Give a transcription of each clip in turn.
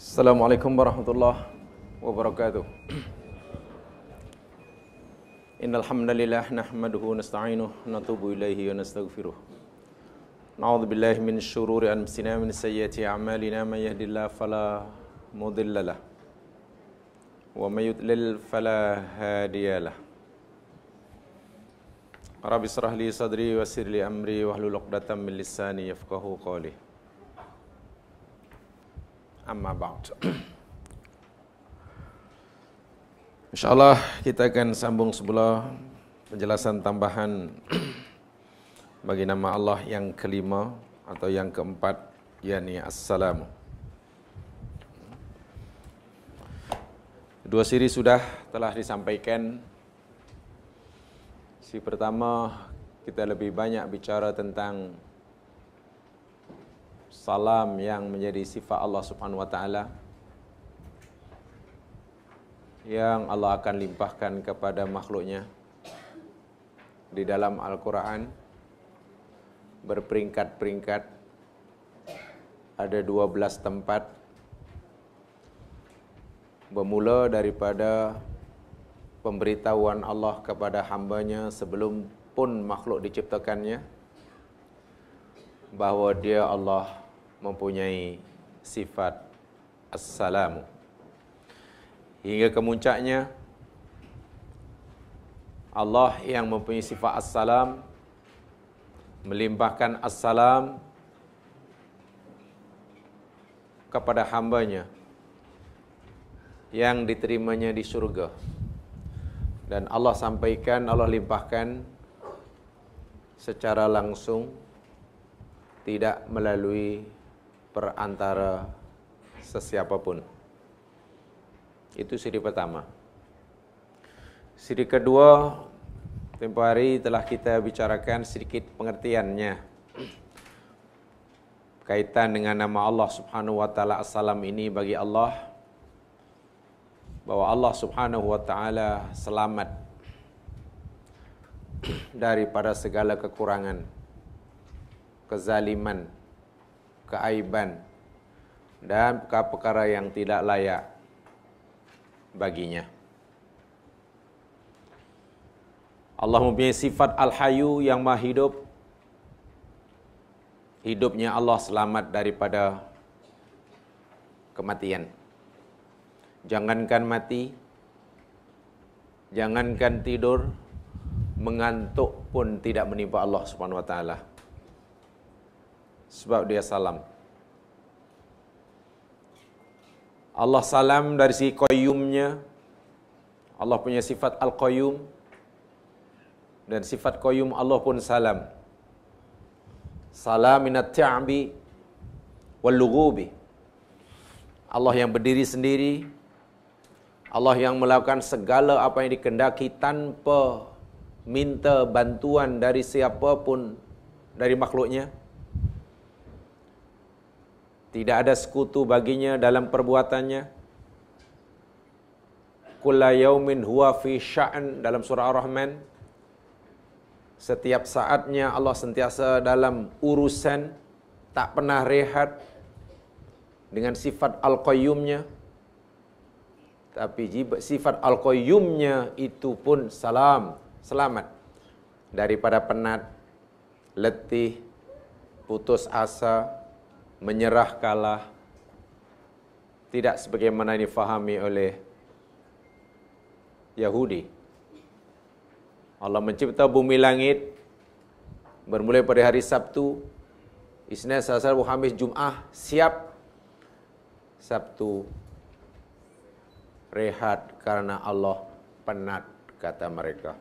Assalamualaikum warahmatullahi wabarakatuh. Innal hamdalillah nahmaduhu wa nasta'inuhu wa natubu ilaihi wa nastaghfiruh. Na'udzu billahi min syururi anfusina wa min sayyiati a'malina may yahdihillahu fala mudilla lahu wa may yudlil fala hadiya lahu. Rabbi shrah li sadri wa yassir li amri wahlul 'uqdatam min lisani yafqahu qawli. Amma ba'd. InsyaAllah kita akan sambung sebelah penjelasan tambahan bagi nama Allah yang kelima atau yang keempat, yakni As-Salamu. Dua siri sudah telah disampaikan. Si pertama, kita lebih banyak bicara tentang salam yang menjadi sifat Allah Subhanahu wa taala, yang Allah akan limpahkan kepada makhluknya di dalam Al-Quran berperingkat-peringkat. Ada 12 tempat, bermula daripada pemberitahuan Allah kepada hambanya sebelum pun makhluk diciptakannya, bahawa dia Allah mempunyai sifat As-Salamu. Hingga kemuncaknya, Allah yang mempunyai sifat As-Salam melimpahkan As-Salam kepada hambanya yang diterimanya di syurga. Dan Allah sampaikan, Allah limpahkan secara langsung, tidak melalui perantara sesiapa pun. Itu siri pertama. Siri kedua, tempoh hari telah kita bicarakan sedikit pengertiannya kaitan dengan nama Allah Subhanahu wa taala As-Salam ini bagi Allah, bahwa Allah Subhanahu wa taala selamat daripada segala kekurangan, kezaliman, keaiban, dan perkara yang tidak layak baginya. Allah mempunyai sifat Al-Hayyu yang Maha Hidup. Hidupnya Allah selamat daripada kematian. Jangankan mati, jangankan tidur, mengantuk pun tidak menimpa Allah Subhanahu wa taala. Sebab dia salam. Allah salam dari segi qayyumnya. Allah punya sifat Al-Qayyum, dan sifat qayyum Allah pun salam. Salam minat ta'bi wal lughubi. Allah yang berdiri sendiri, Allah yang melakukan segala apa yang dikehendaki tanpa minta bantuan dari siapa pun dari makhluknya. Tidak ada sekutu baginya dalam perbuatannya. Kulla yaumin huwa fi sya'n, dalam surah Ar-Rahman. Setiap saatnya Allah sentiasa dalam urusan, tak pernah rehat, dengan sifat Al-Qayyumnya. Tapi sifat Al-Qayyumnya itu pun selamat daripada penat, letih, putus asa, menyerah kalah. Tidak sebagaimana difahami oleh Yahudi. Allah mencipta bumi langit bermula pada hari Sabtu, Isnin, Selasa, Rabu, Khamis, Jumaat siap. Sabtu rehat karena Allah penat, kata mereka.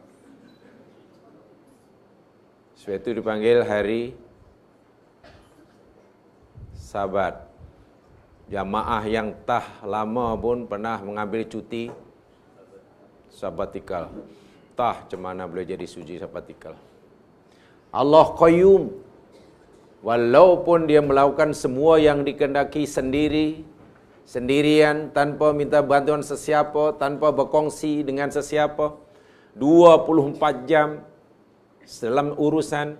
Sebab itu dipanggil hari Sabat. Jamaah yang tah lama pun pernah mengambil cuti sabatikal. Tah cemana boleh jadi suci sabatikal. Allah Qayyum. Walaupun dia melakukan semua yang dikehendaki sendirian, tanpa minta bantuan sesiapa, tanpa berkongsi dengan sesiapa, 24 jam dalam urusan,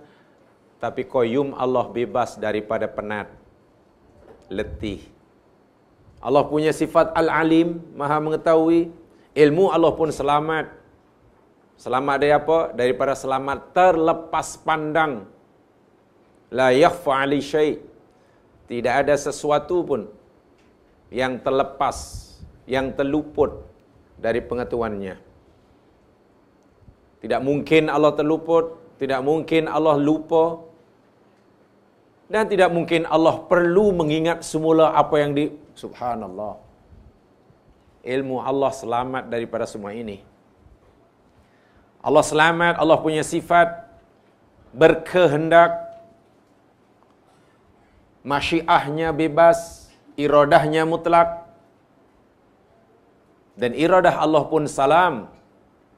tapi Qayyum Allah bebas daripada penat, letih, Allah punya sifat Al-Alim, Maha mengetahui. Ilmu Allah pun selamat. Selamat dari apa? Daripada selamat terlepas pandang. La yakhfa 'alai syai'. Tidak ada sesuatu pun yang terlepas, yang terluput dari pengetahuannya. Tidak mungkin Allah terluput, tidak mungkin Allah lupa, dan tidak mungkin Allah perlu mengingat semula apa yang subhanallah. Ilmu Allah selamat daripada semua ini. Allah selamat, Allah punya sifat berkehendak, masyiahnya bebas, iradahnya mutlak. Dan iradah Allah pun salam.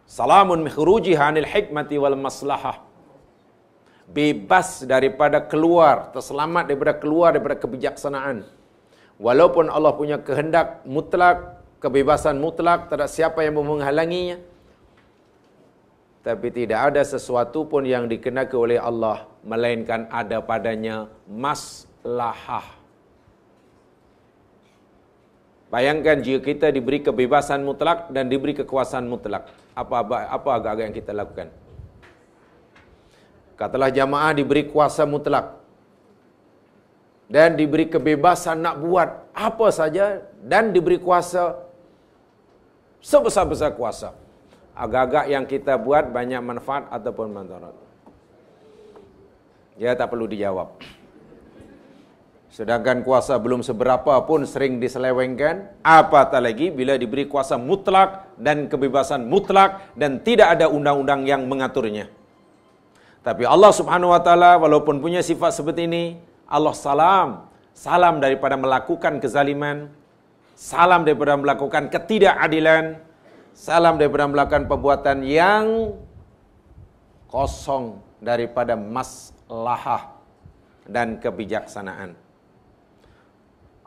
Salamun min khurujiha 'anil hikmati wal maslahah. Bebas daripada keluar, terselamat daripada keluar daripada kebijaksanaan. Walaupun Allah punya kehendak mutlak, kebebasan mutlak, tak ada siapa yang menghalanginya. Tapi tidak ada sesuatu pun yang dikehendaki oleh Allah melainkan ada padanya maslahah. Bayangkan jika kita diberi kebebasan mutlak dan diberi kekuasaan mutlak. Apa agak-agak yang kita lakukan? Katalah jamaah diberi kuasa mutlak dan diberi kebebasan nak buat apa saja dan diberi kuasa sebesar-besar kuasa. Agak-agak yang kita buat banyak manfaat ataupun madarat. Ya, tak perlu dijawab. Sedangkan kuasa belum seberapa pun sering diselewengkan. Apatah lagi bila diberi kuasa mutlak dan kebebasan mutlak dan tidak ada undang-undang yang mengaturnya. Tapi Allah Subhanahu wa taala walaupun punya sifat seperti ini, Allah salam daripada melakukan kezaliman, salam daripada melakukan ketidakadilan, salam daripada melakukan perbuatan yang kosong daripada maslahah dan kebijaksanaan.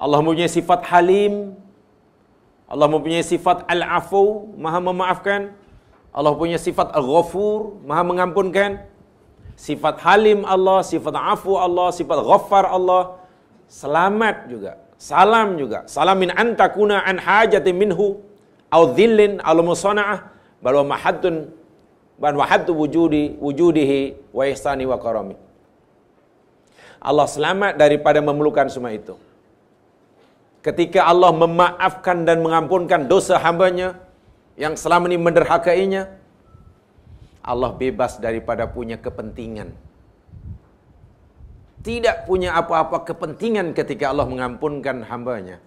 Allah mempunyai sifat halim, Allah mempunyai sifat al-afu, maha memaafkan. Allah punya sifat al-ghafur, maha mengampunkan. Sifat halim Allah, sifat afu Allah, sifat ghaffar Allah. Selamat juga, salam juga. Salam min antakuna an hajati minhu au dhillin al musana'ah bal mahaddun ban wahaddu wujudihi wa ihsani wa karami. Allah selamat daripada memerlukan semua itu. Ketika Allah memaafkan dan mengampunkan dosa hambanya yang selama ini menderhakainya, Allah bebas daripada punya kepentingan. Tidak punya apa-apa kepentingan ketika Allah mengampunkan hambanya.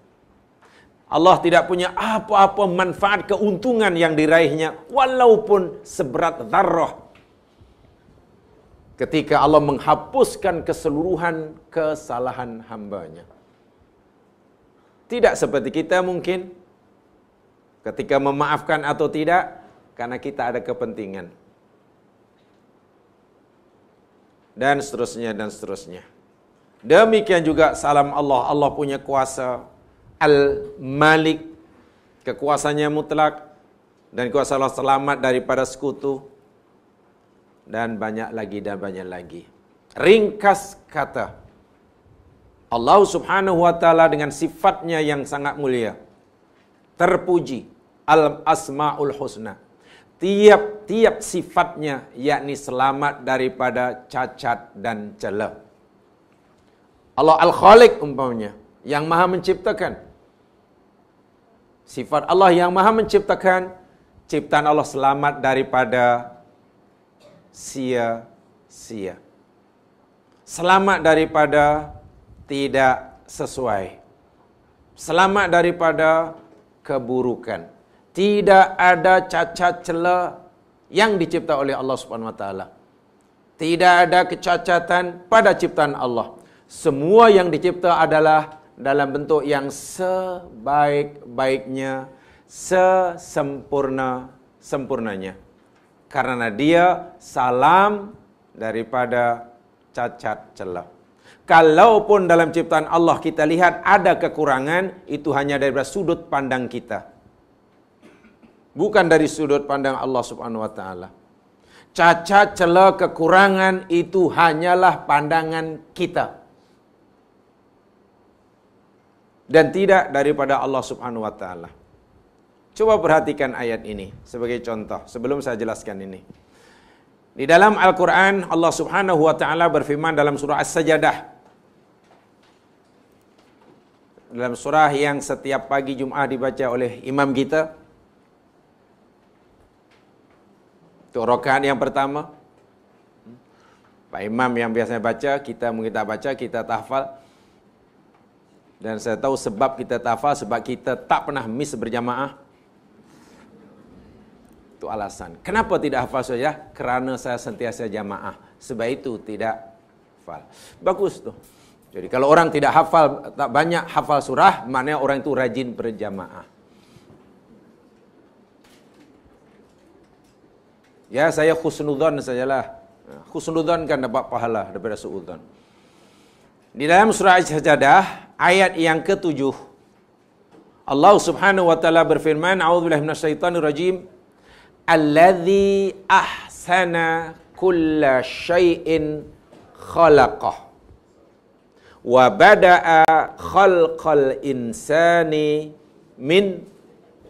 Allah tidak punya apa-apa manfaat keuntungan yang diraihnya walaupun seberat dzarrah. Ketika Allah menghapuskan keseluruhan kesalahan hambanya. Tidak seperti kita mungkin ketika memaafkan atau tidak karena kita ada kepentingan. Dan seterusnya dan seterusnya. Demikian juga salam Allah. Allah punya kuasa Al-Malik, kekuasaannya mutlak, dan kuasa Allah selamat daripada sekutu, dan banyak lagi dan banyak lagi. Ringkas kata, Allah Subhanahu wa taala dengan sifatnya yang sangat mulia, terpuji, Al-Asmaul Husna. Tiap-tiap sifatnya yakni selamat daripada cacat dan celah. Allah Al-Khaliq umpamanya, yang maha menciptakan. Sifat Allah yang maha menciptakan, ciptaan Allah selamat daripada sia-sia. Selamat daripada tidak sesuai. Selamat daripada keburukan. Tidak ada cacat celah yang dicipta oleh Allah Subhanahu wa taala. Tidak ada kecacatan pada ciptaan Allah. Semua yang dicipta adalah dalam bentuk yang sebaik-baiknya, sesempurnanya. Karena dia salam daripada cacat celah. Kalaupun dalam ciptaan Allah kita lihat ada kekurangan, itu hanya dari sudut pandang kita. Bukan dari sudut pandang Allah Subhanahu wa taala. Cacat celah kekurangan itu hanyalah pandangan kita. dan tidak daripada Allah Subhanahu wa taala. Coba perhatikan ayat ini sebagai contoh sebelum saya jelaskan ini. Di dalam Al-Qur'an Allah Subhanahu wa taala berfirman dalam surah As-Sajdah. Dalam surah yang setiap pagi Jumaat dibaca oleh imam kita. Itu rakaat yang pertama. Pak Imam yang biasanya baca, kita mungkin tak baca, kita tak hafal. Dan saya tahu sebab kita tak hafal, sebab kita tak pernah miss berjamaah. Itu alasan. Kenapa tidak hafal saja? Kerana saya sentiasa jamaah. Sebab itu tidak hafal. Bagus tuh. Jadi kalau orang tidak hafal, tak banyak hafal surah, maknanya orang itu rajin berjamaah. Ya, saya khusnudzon sajalah. Khusnudzon kan dapat pahala daripada suudzon. Di dalam surah As-Sajdah ayat yang ke-7 Allah Subhanahu wa taala berfirman, a'udzubillahi minasyaitonir rajim, allazi ahsana kulla syai'in khalaqah wa bada'a khalqal insani min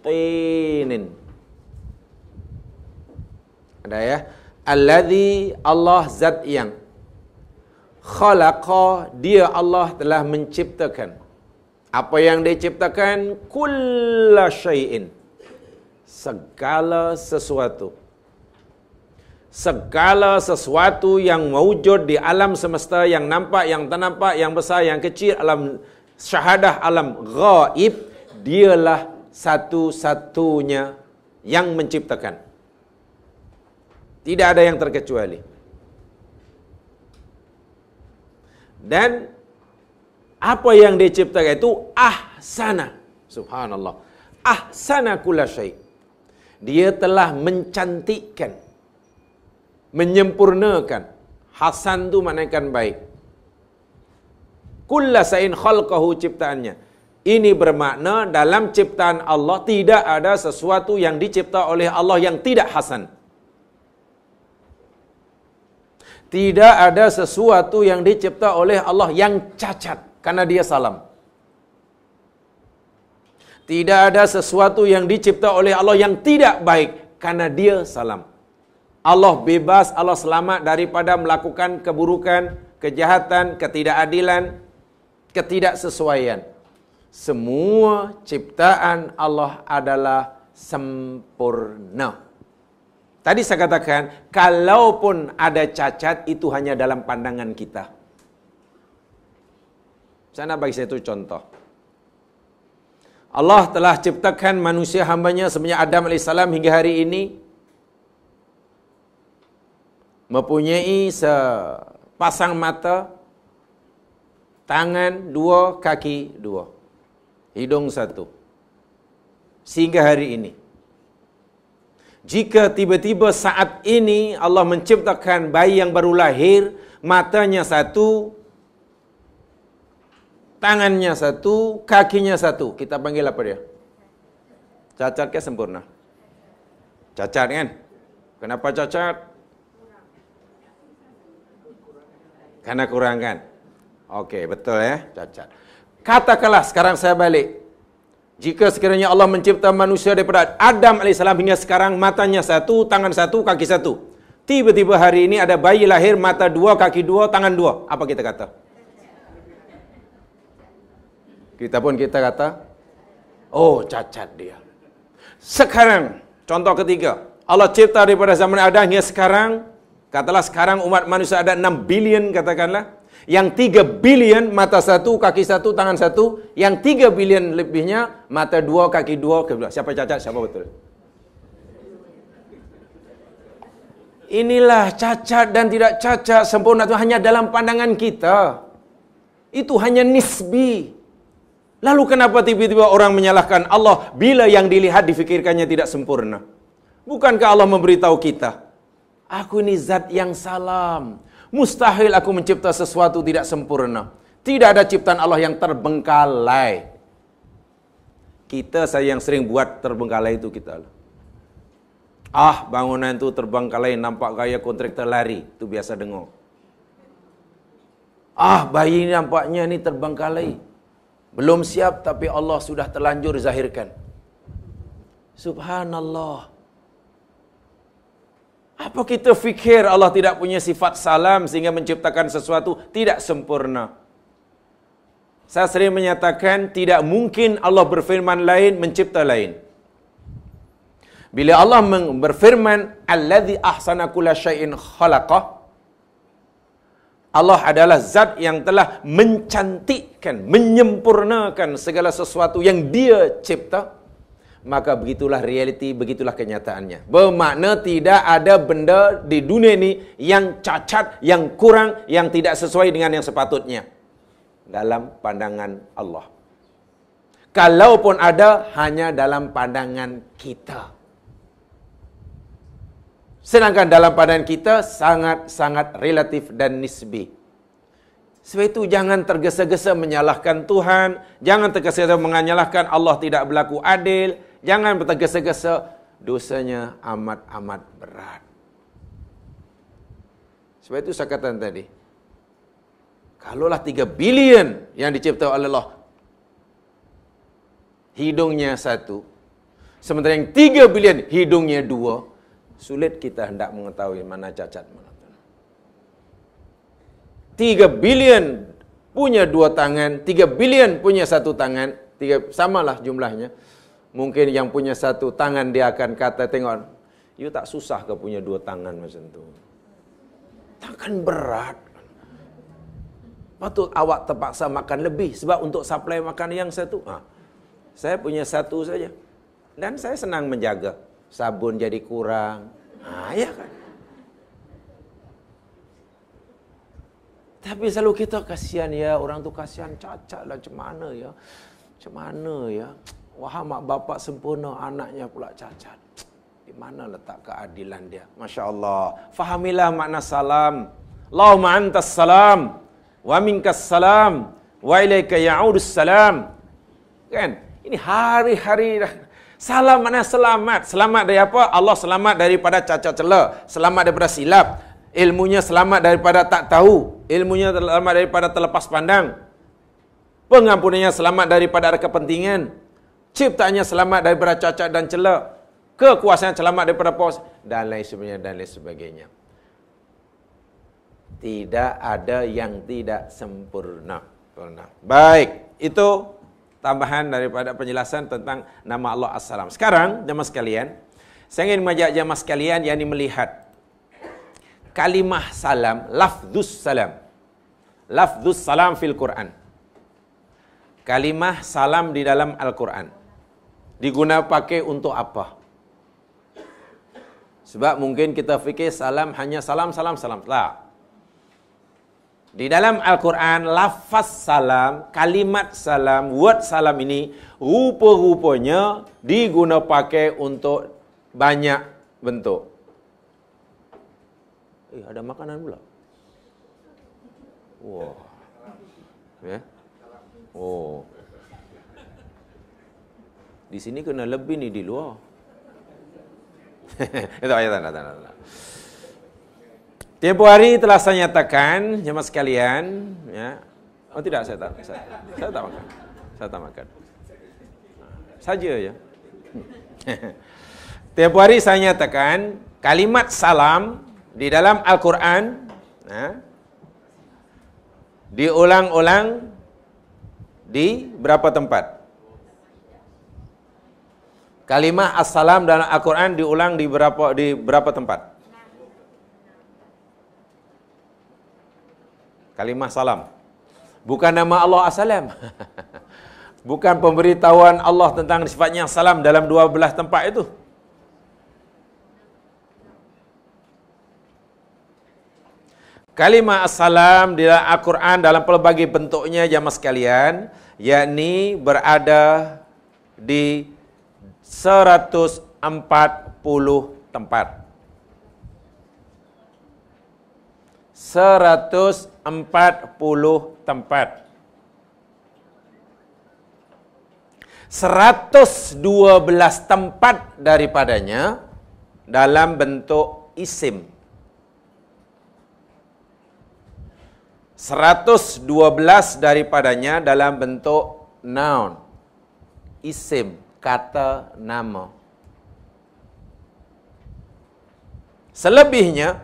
tinin. Ada ya? Allazi, Allah zat yang khalaqa, dia Allah telah menciptakan. Apa yang dia ciptakan? Kulla syai'in, segala sesuatu. Segala sesuatu yang mewujud di alam semesta, yang nampak, yang tak nampak, yang besar, yang kecil, alam syahadah, alam ghaib, dialah satu-satunya yang menciptakan. Tidak ada yang terkecuali. Dan apa yang diciptakan itu ahsana. Subhanallah. Ahsana kulla syai'. Dia telah mencantikkan, menyempurnakan. Hasan tu maknanya baik. Kulla syai'in khalqahu, ciptaannya. Ini bermakna dalam ciptaan Allah tidak ada sesuatu yang dicipta oleh Allah yang tidak hasan. Tidak ada sesuatu yang dicipta oleh Allah yang cacat, karena dia salam. Tidak ada sesuatu yang dicipta oleh Allah yang tidak baik, karena dia salam. Allah bebas, Allah selamat daripada melakukan keburukan, kejahatan, ketidakadilan, ketidaksesuaian. Semua ciptaan Allah adalah sempurna. Tadi saya katakan, kalaupun ada cacat, itu hanya dalam pandangan kita. Saya nak bagi satu contoh. Allah telah ciptakan manusia hambanya semenjak Adam AS hingga hari ini, mempunyai sepasang mata, tangan dua, kaki dua, hidung satu. Sehingga hari ini. Jika tiba-tiba saat ini Allah menciptakan bayi yang baru lahir, matanya satu, tangannya satu, kakinya satu, kita panggil apa dia? Cacat ke sempurna? Cacat kan? Kenapa cacat? Karena kurang kan? Okey, betul ya, cacat. Katakanlah sekarang saya balik. Jika sekiranya Allah mencipta manusia daripada Adam AS hingga sekarang, matanya satu, tangan satu, kaki satu. Tiba-tiba hari ini ada bayi lahir, mata dua, kaki dua, tangan dua. Apa kita kata? Kita kata, oh cacat dia. Sekarang, contoh ketiga. Allah cipta daripada zaman Adam hingga sekarang, katalah sekarang umat manusia ada 6 bilion katakanlah. Yang 3 bilion mata satu, kaki satu, tangan satu. Yang 3 bilion lebihnya mata dua, kaki dua, siapa cacat, siapa betul? Inilah cacat dan tidak cacat, sempurna itu hanya dalam pandangan kita. Itu hanya nisbi. Lalu kenapa tiba-tiba orang menyalahkan Allah bila yang dilihat difikirkannya tidak sempurna? Bukankah Allah memberitahu kita, aku ini zat yang salam. Mustahil aku mencipta sesuatu tidak sempurna. Tidak ada ciptaan Allah yang terbengkalai. Kita saya yang sering buat terbengkalai itu kita. Bangunan itu terbengkalai, nampak gaya kontraktor lari. Itu biasa dengar. Bayi nampaknya ini terbengkalai. Belum siap tapi Allah sudah terlanjur zahirkan. Subhanallah. Apa kita fikir Allah tidak punya sifat salam sehingga menciptakan sesuatu tidak sempurna? Saya sering menyatakan tidak mungkin Allah berfirman lain mencipta lain. Bila Allah berfirman allazi ahsana kulla syai'in khalaqah, Allah adalah zat yang telah mencantikkan, menyempurnakan segala sesuatu yang Dia cipta. Maka begitulah realiti, begitulah kenyataannya. Bermakna tidak ada benda di dunia ini yang cacat, yang kurang, yang tidak sesuai dengan yang sepatutnya dalam pandangan Allah. Kalaupun ada, hanya dalam pandangan kita. Sedangkan dalam pandangan kita sangat-sangat relatif dan nisbi. Sebab itu jangan tergesa-gesa menyalahkan Tuhan, jangan tergesa-gesa menyalahkan Allah tidak berlaku adil, jangan tergesa-gesa, dosanya amat-amat berat. Sebab itu saya katakan tadi, kalaulah 3 bilion yang dicipta oleh Allah, hidungnya 1, sementara yang 3 bilion hidungnya 2, sulit kita hendak mengetahui mana cacat mana. 3 bilion punya 2 tangan, 3 bilion punya 1 tangan, 3 samalah jumlahnya. Mungkin yang punya 1 tangan dia akan kata, tengok, you tak susah ke punya 2 tangan macam tu. Takkan berat. Patut awak terpaksa makan lebih sebab untuk supply makan yang 1. Saya punya 1 saja. Dan saya senang menjaga. Sabun jadi kurang. Ya kan? Tapi selalu kita kasihan ya, orang tu kasihan cacat lah, macam mana ya? Macam mana ya? Wah, mak bapak sempurna, anaknya pula cacat. Di mana letak keadilan dia? Masya Allah. Fahamilah makna salam. Allahumma antas salam, wa minkas salam, wa ilaika ya'udus salam. Kan? Ini hari-hari dah. Salam makna selamat. Selamat dari apa? Allah selamat daripada cacat celah, selamat daripada silap. Ilmunya selamat daripada tak tahu. Ilmunya selamat daripada terlepas pandang. Pengampunannya selamat daripada ada kepentingan. Ciptaannya selamat daripada cacat dan celah. Kekuasaan selamat daripada pos dan lain sebagainya dan lain sebagainya. Tidak ada yang tidak sempurna. Baik, itu tambahan daripada penjelasan tentang nama Allah As-Salam. Sekarang, jemaah sekalian, saya ingin mengajak jemaah sekalian yang melihat kalimah salam, lafzus salam. Lafzus salam fil Quran. Kalimah salam di dalam Al-Quran. Digunakan pakai untuk apa? Sebab mungkin kita fikir salam hanya salam, salam, salam. Tak. Di dalam Al-Quran, lafaz salam, kalimat salam, word salam ini, rupa-rupanya digunakan pakai untuk banyak bentuk. Ada makanan pula. Wah. Ya. Oh. Di sini kena lebih ni di luar. Itu ayat tanda. Tempoh hari telah saya nyatakan, jemaah sekalian, ya. Oh tidak, saya tak makan. Saya tak makan. Saja ya. Tempoh hari saya nyatakan kalimat salam di dalam Al-Quran diulang-ulang di berapa tempat? Kalimah As-Salam dalam Al-Quran diulang di berapa tempat? Kalimah salam. Bukan nama Allah As-Salam. Bukan pemberitahuan Allah tentang sifatnya salam dalam 12 tempat itu. Kalimah As-Salam di dalam Al-Quran dalam pelbagai bentuknya jamaah sekalian, yakni berada di 140 tempat. 140 tempat. 112 tempat daripadanya dalam bentuk isim. 112 daripadanya dalam bentuk noun. Isim, kata nama. Selebihnya,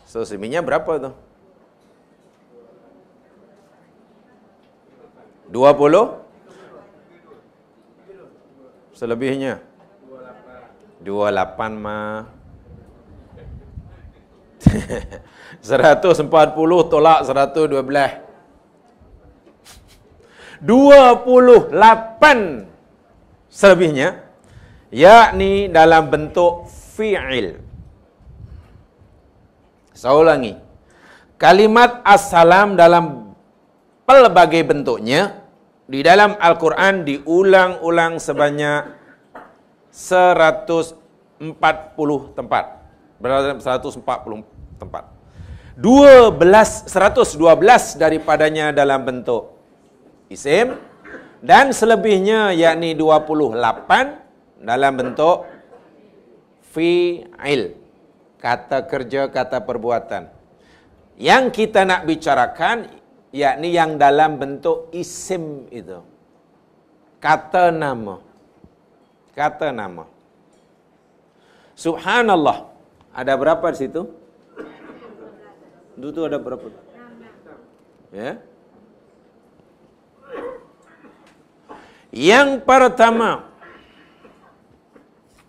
selebihnya berapa tu? 20? Selebihnya 28 mah 140 tolak 112 28 selebihnya yakni dalam bentuk fi'il. Saya ulangi. Kalimat assalam dalam pelbagai bentuknya di dalam Al-Quran diulang-ulang sebanyak 140 tempat. Berada 140 tempat. 112 daripadanya dalam bentuk isim dan selebihnya yakni 28 dalam bentuk fi'il. Kata kerja, kata perbuatan. Yang kita nak bicarakan yakni yang dalam bentuk isim itu. Kata nama. Kata nama. Subhanallah. Ada berapa di situ? Itu ada berapa? Ya. Yang pertama,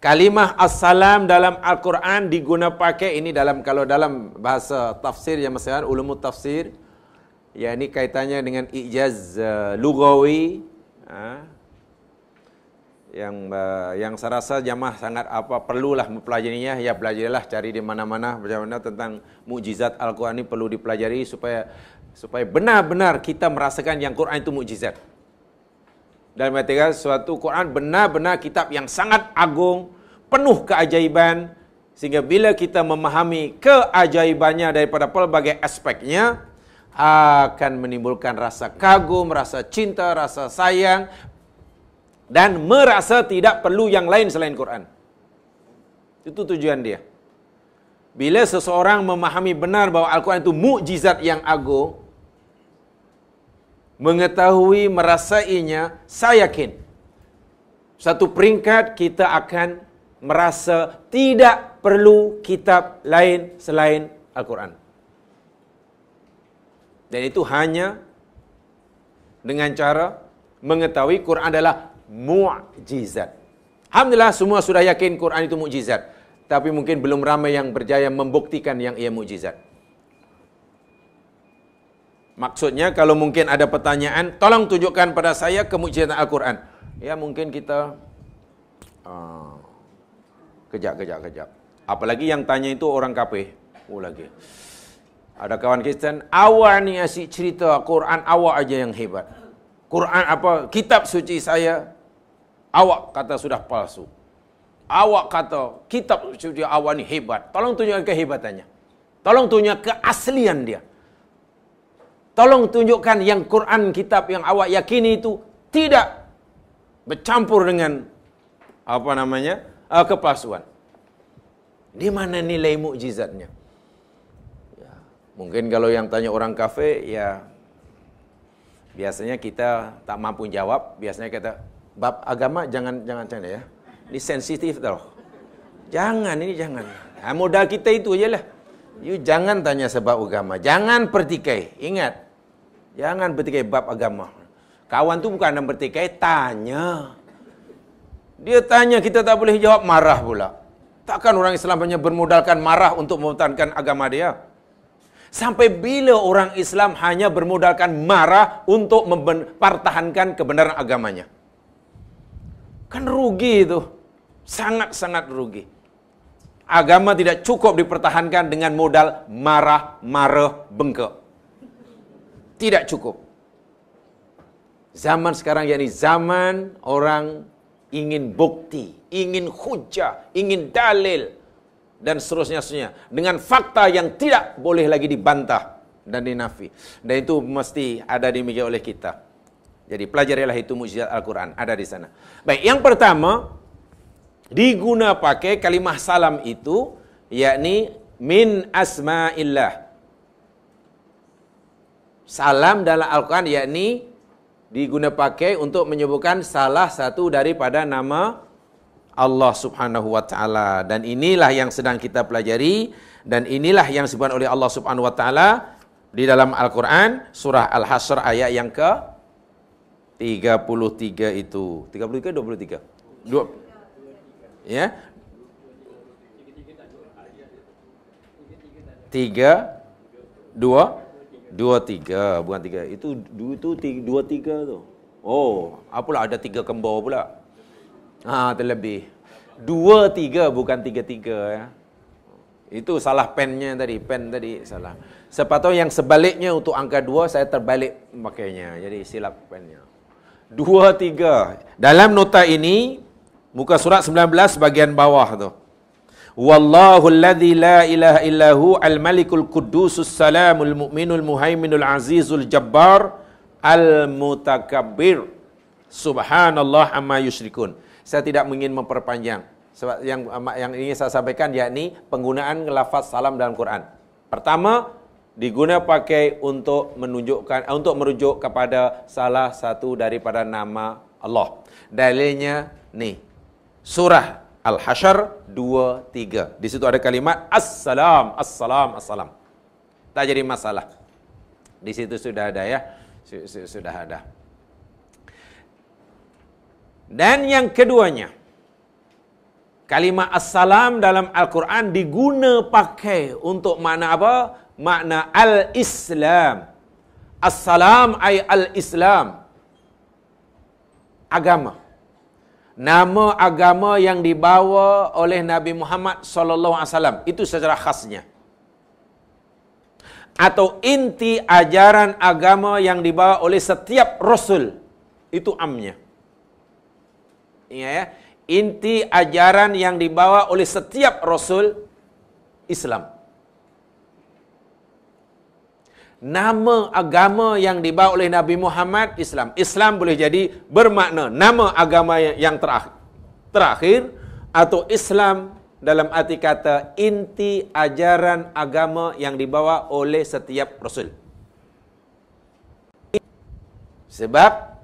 kalimah assalam dalam Al-Quran digunakan pakai ini kalau dalam bahasa tafsir yang masih ulumut tafsir, ya ini kaitannya dengan ijaz lugawi, yang saya rasa jamaah sangat perlulah mempelajarinya. Ya pelajarilah, cari di mana-mana bagaimana tentang mukjizat Al-Quran ini perlu dipelajari supaya benar-benar kita merasakan yang Quran itu mukjizat. Dan artinya suatu Quran benar-benar kitab yang sangat agung, penuh keajaiban, sehingga bila kita memahami keajaibannya daripada pelbagai aspeknya, akan menimbulkan rasa kagum, rasa cinta, rasa sayang, dan merasa tidak perlu yang lain selain Quran. Itu tujuan dia. Bila seseorang memahami benar bahawa Al-Quran itu mukjizat yang agung, mengetahui, merasainya, saya yakin satu peringkat kita akan merasa tidak perlu kitab lain selain Al-Quran. Dan itu hanya dengan cara mengetahui Quran adalah mukjizat. Alhamdulillah semua sudah yakin Quran itu mukjizat, tapi mungkin belum ramai yang berjaya membuktikan yang ia mukjizat. Maksudnya kalau mungkin ada pertanyaan, tolong tunjukkan pada saya kemukjizatan Al-Quran. Ya mungkin kita kejap. Apalagi yang tanya itu orang kafir. Lagi. Ada kawan Kristen, awak ni asyik cerita Quran awak aja yang hebat. Quran kitab suci saya, awak kata sudah palsu. Awak kata kitab suci awak ni hebat. Tolong tunjukkan kehebatannya. Tolong tunjukkan keaslian dia. Tolong tunjukkan yang Quran kitab yang awak yakini itu tidak bercampur dengan kepalsuan. Di mana nilai mukjizatnya? Ya, mungkin kalau yang tanya orang kafir, ya biasanya kita tak mampu jawab. Biasanya kata, bab agama jangan canda ya. Ini sensitif tau. Jangan. Modal kita itu aja lah. You jangan tanya sebab agama. Jangan pertikai. Ingat. Jangan bertikai bab agama. Kawan tu bukan nak bertikai, tanya. Dia tanya, kita tak boleh jawab, marah pula. Takkan orang Islam hanya bermodalkan marah untuk mempertahankan agama dia? Sampai bila orang Islam hanya bermodalkan marah untuk mempertahankan kebenaran agamanya? Kan rugi itu. Sangat-sangat rugi. Agama tidak cukup dipertahankan dengan modal marah, bengkak. Tidak cukup. Zaman sekarang yakni zaman orang ingin bukti, ingin hujah, ingin dalil, dan seterusnya dengan fakta yang tidak boleh lagi dibantah dan dinafi. Dan itu mesti ada dimiliki oleh kita. Jadi pelajarilah itu mukjizat Al-Quran, ada di sana. Baik, yang pertama diguna pakai kalimah salam itu yakni min asma'illah. Salam dalam Al-Quran yakni diguna pakai untuk menyebutkan salah satu daripada nama Allah Subhanahu wa taala, dan inilah yang sedang kita pelajari, dan inilah yang disebutkan oleh Allah Subhanahu wa taala di dalam Al-Quran surah Al-Hasyr ayat yang ke 33 itu. 33 23? Ya. 3 2 23 bukan 3. Itu 23 tu. Oh, apalah ada 3 kembar pula. Terlebih. 23 bukan 33 ya. Itu salah pennya tadi, pen tadi salah. Sepatutnya yang sebaliknya untuk angka 2 saya terbalik makainya. Jadi silap pennya. 23. Dalam nota ini muka surat 19 bagian bawah tu. Wallahu alladzi la ilaha illahu al-malikul quddusus salamul mu'minul muhaiminul azizul jabbar al-mutakabbir. Subhanallah amma yusyrikun. Saya tidak ingin memperpanjang. Sebab yang ingin saya sampaikan yakni penggunaan lafaz salam dalam Quran. Pertama, diguna pakai untuk menunjukkan untuk merujuk kepada salah satu daripada nama Allah. Dalilnya ni. Surah Al-Hasyr 2:3. Di situ ada kalimat assalam, assalam, assalam. Tak jadi masalah. Di situ sudah ada ya. Sudah ada. Dan yang keduanya, kalimat assalam dalam Al-Quran diguna pakai untuk makna apa? Makna al-Islam. Assalam ay al-Islam. Agama. Nama agama yang dibawa oleh Nabi Muhammad sallallahu alaihi wasallam itu secara khasnya. Atau inti ajaran agama yang dibawa oleh setiap rasul itu amnya. Ya, inti ajaran yang dibawa oleh setiap rasul Islam. Nama agama yang dibawa oleh Nabi Muhammad Islam. Islam boleh jadi bermakna nama agama yang terakhir atau Islam dalam arti kata inti ajaran agama yang dibawa oleh setiap rasul. Sebab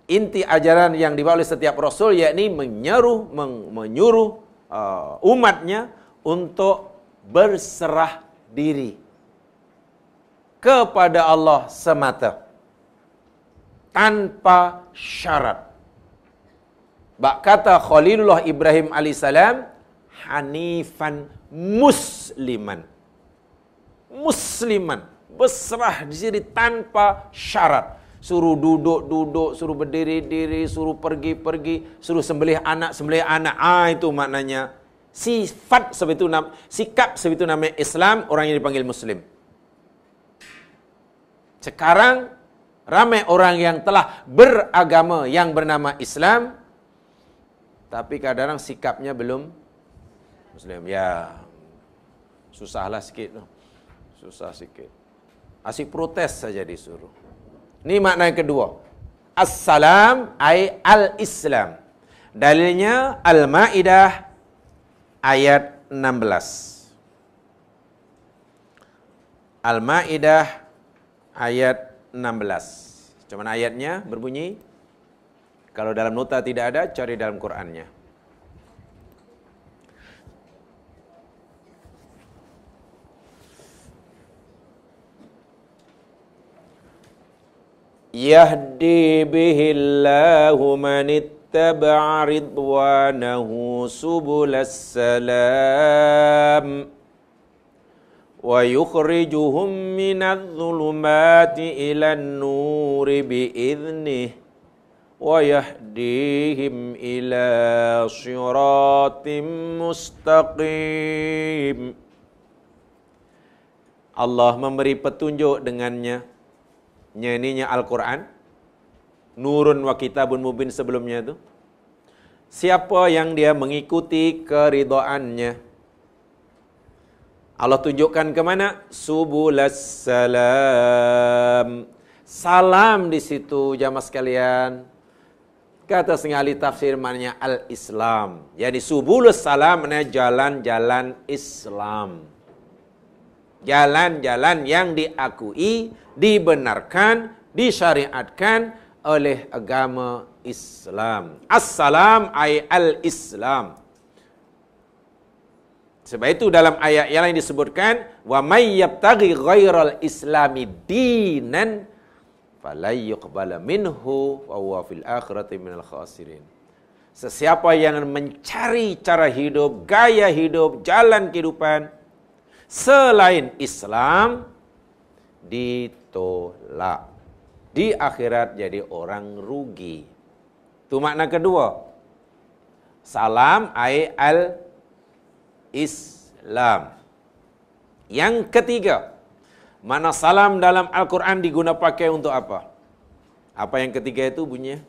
inti ajaran yang dibawa oleh setiap rasul yakni menyuruh umatnya untuk berserah diri kepada Allah semata tanpa syarat. Bak kata Khalilullah Ibrahim alaihissalam, hanifan musliman. Musliman, berserah diri tanpa syarat. Suruh duduk, suruh berdiri-diri, suruh pergi-pergi, suruh sembelih anak. Itu maknanya sifat seperti itu, sikap seperti itu namanya Islam, orang yang dipanggil Muslim. Sekarang ramai orang yang telah beragama yang bernama Islam, tapi kadang-kadang sikapnya belum Muslim. Ya, susahlah sikit. Susah sikit. Asyik protes saja disuruh. Ini makna yang kedua. Assalam ay al-Islam. Dalilnya Al-Maidah ayat 16. Al-Maidah ayat 16. Cuman ayatnya berbunyi, kalau dalam nota tidak ada, cari dalam Qur'annya. Yahdi bihillahu man ittaba'a ridwanahu subulas salam wa yukhrijuhum minadh dhulumati ilan nuri bi'idhnih wa yahdihim ila siratim mustaqim. Allah memberi petunjuk dengannya. Ininya Al-Quran. Nurun wa kitabun mubin sebelumnya itu. Siapa yang dia mengikuti keridhaannya, Allah tunjukkan ke mana? Subulas salam. Salam di situ jamaah sekalian. Kata setengah ahli tafsir maknanya al-Islam. Jadi subulus salam maknanya jalan-jalan Islam. Jalan-jalan yang diakui, dibenarkan, disyariatkan oleh agama Islam. As-salam ay al-Islam. Sebab itu dalam ayat yang lain disebutkan wa may yabtaghi ghairal islami dinan falay yuqbala minhu wa huwa fil akhirati minal khasirin. Sesiapa yang mencari cara hidup, gaya hidup, jalan kehidupan selain Islam ditolak. Di akhirat jadi orang rugi. Itu makna kedua. Salam ay al-Islam. Yang ketiga, mana salam dalam Al-Quran digunakan pakai untuk apa? Apa yang ketiga itu bunyinya?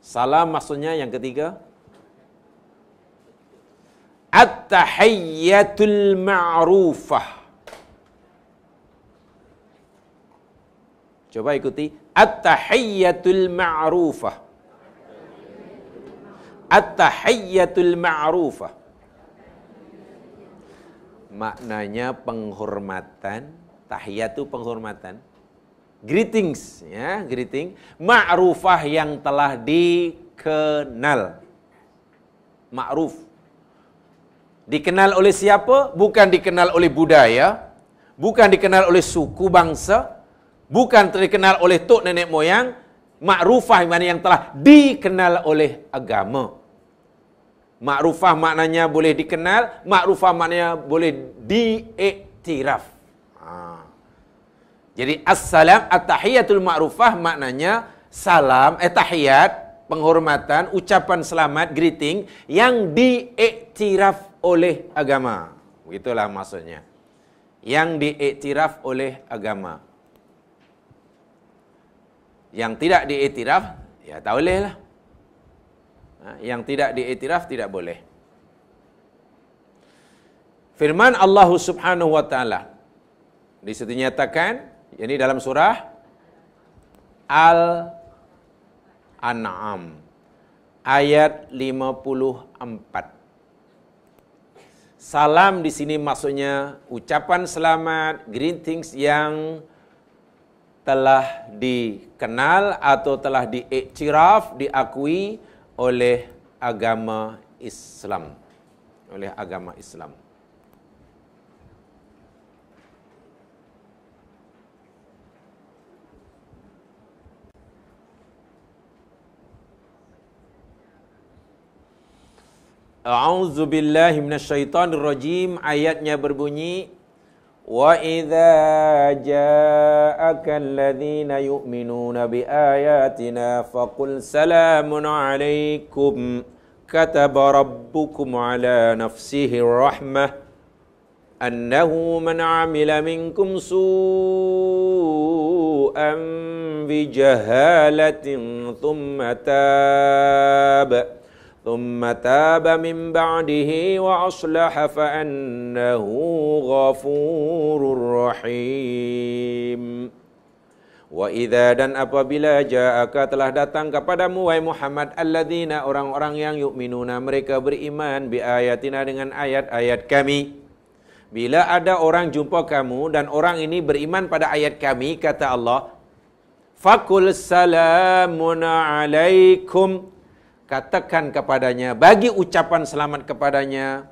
Salam maksudnya yang ketiga? At-tahiyyatul ma'rufah. Coba ikuti. At-tahiyyatul ma'rufah. At-tahiyyatul ma'rufah. Maknanya penghormatan. Tahiyat itu penghormatan. Greetings, ya, greeting. Ma'rufah yang telah dikenal. Ma'ruf. Dikenal oleh siapa? Bukan dikenal oleh budaya. Bukan dikenal oleh suku bangsa. Bukan dikenal oleh tok nenek moyang. Ma'rufah mana yang telah dikenal oleh agama. Ma'rufah maknanya boleh dikenal. Ma'rufah maknanya boleh diiktiraf. Jadi assalam at-tahiyatul ma'rufah maknanya salam, tahiyat, penghormatan, ucapan selamat, greeting yang diiktiraf oleh agama. Begitulah maksudnya. Yang diiktiraf oleh agama. Yang tidak diiktiraf, ya tak boleh lah. Yang tidak diiktiraf tidak boleh. Firman Allah Subhanahu wa taala di situ nyatakan, ini dalam surah Al-An'am ayat 54. Salam di sini maksudnya ucapan selamat, greetings yang telah dikenal atau telah diiktiraf, diakui oleh agama Islam. Oleh agama Islam. A'udzu billahi minasyaitonir rajim. Ayatnya berbunyi wa idza ja'aka alladhina yu'minuna biayatina faqul salamun 'alaikum kataba rabbukum 'ala nafsihi rahmah annahu man 'amila minkum su'an bijahalatin ثم تاب من بعده وأصلح فأنه غفور رحيم. وإذا dan apabila ja'aka telah datang kepadamu wahai Muhammad alladzina orang-orang yang yu'minuna mereka beriman bi ayatina dengan ayat-ayat kami. Bila ada orang jumpa kamu dan orang ini beriman pada ayat kami, kata Allah, faqul salamun alaikum, katakan kepadanya, bagi ucapan selamat kepadanya,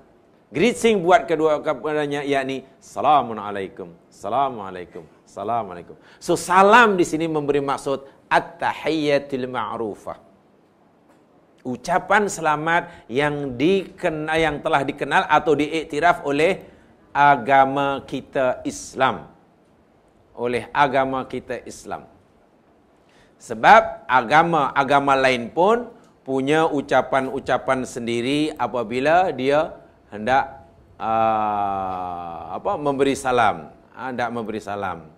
greeting buat kedua kepadanya, yakni salamun alaikum, salamun alaikum, salamun alaikum. So salam di sini memberi maksud at-tahiyyatul ma'rufah. Ucapan selamat yang telah dikenal atau diiktiraf oleh agama kita Islam. Oleh agama kita Islam. Sebab agama lain pun punya ucapan-ucapan sendiri apabila dia hendak memberi salam, hendak memberi salam.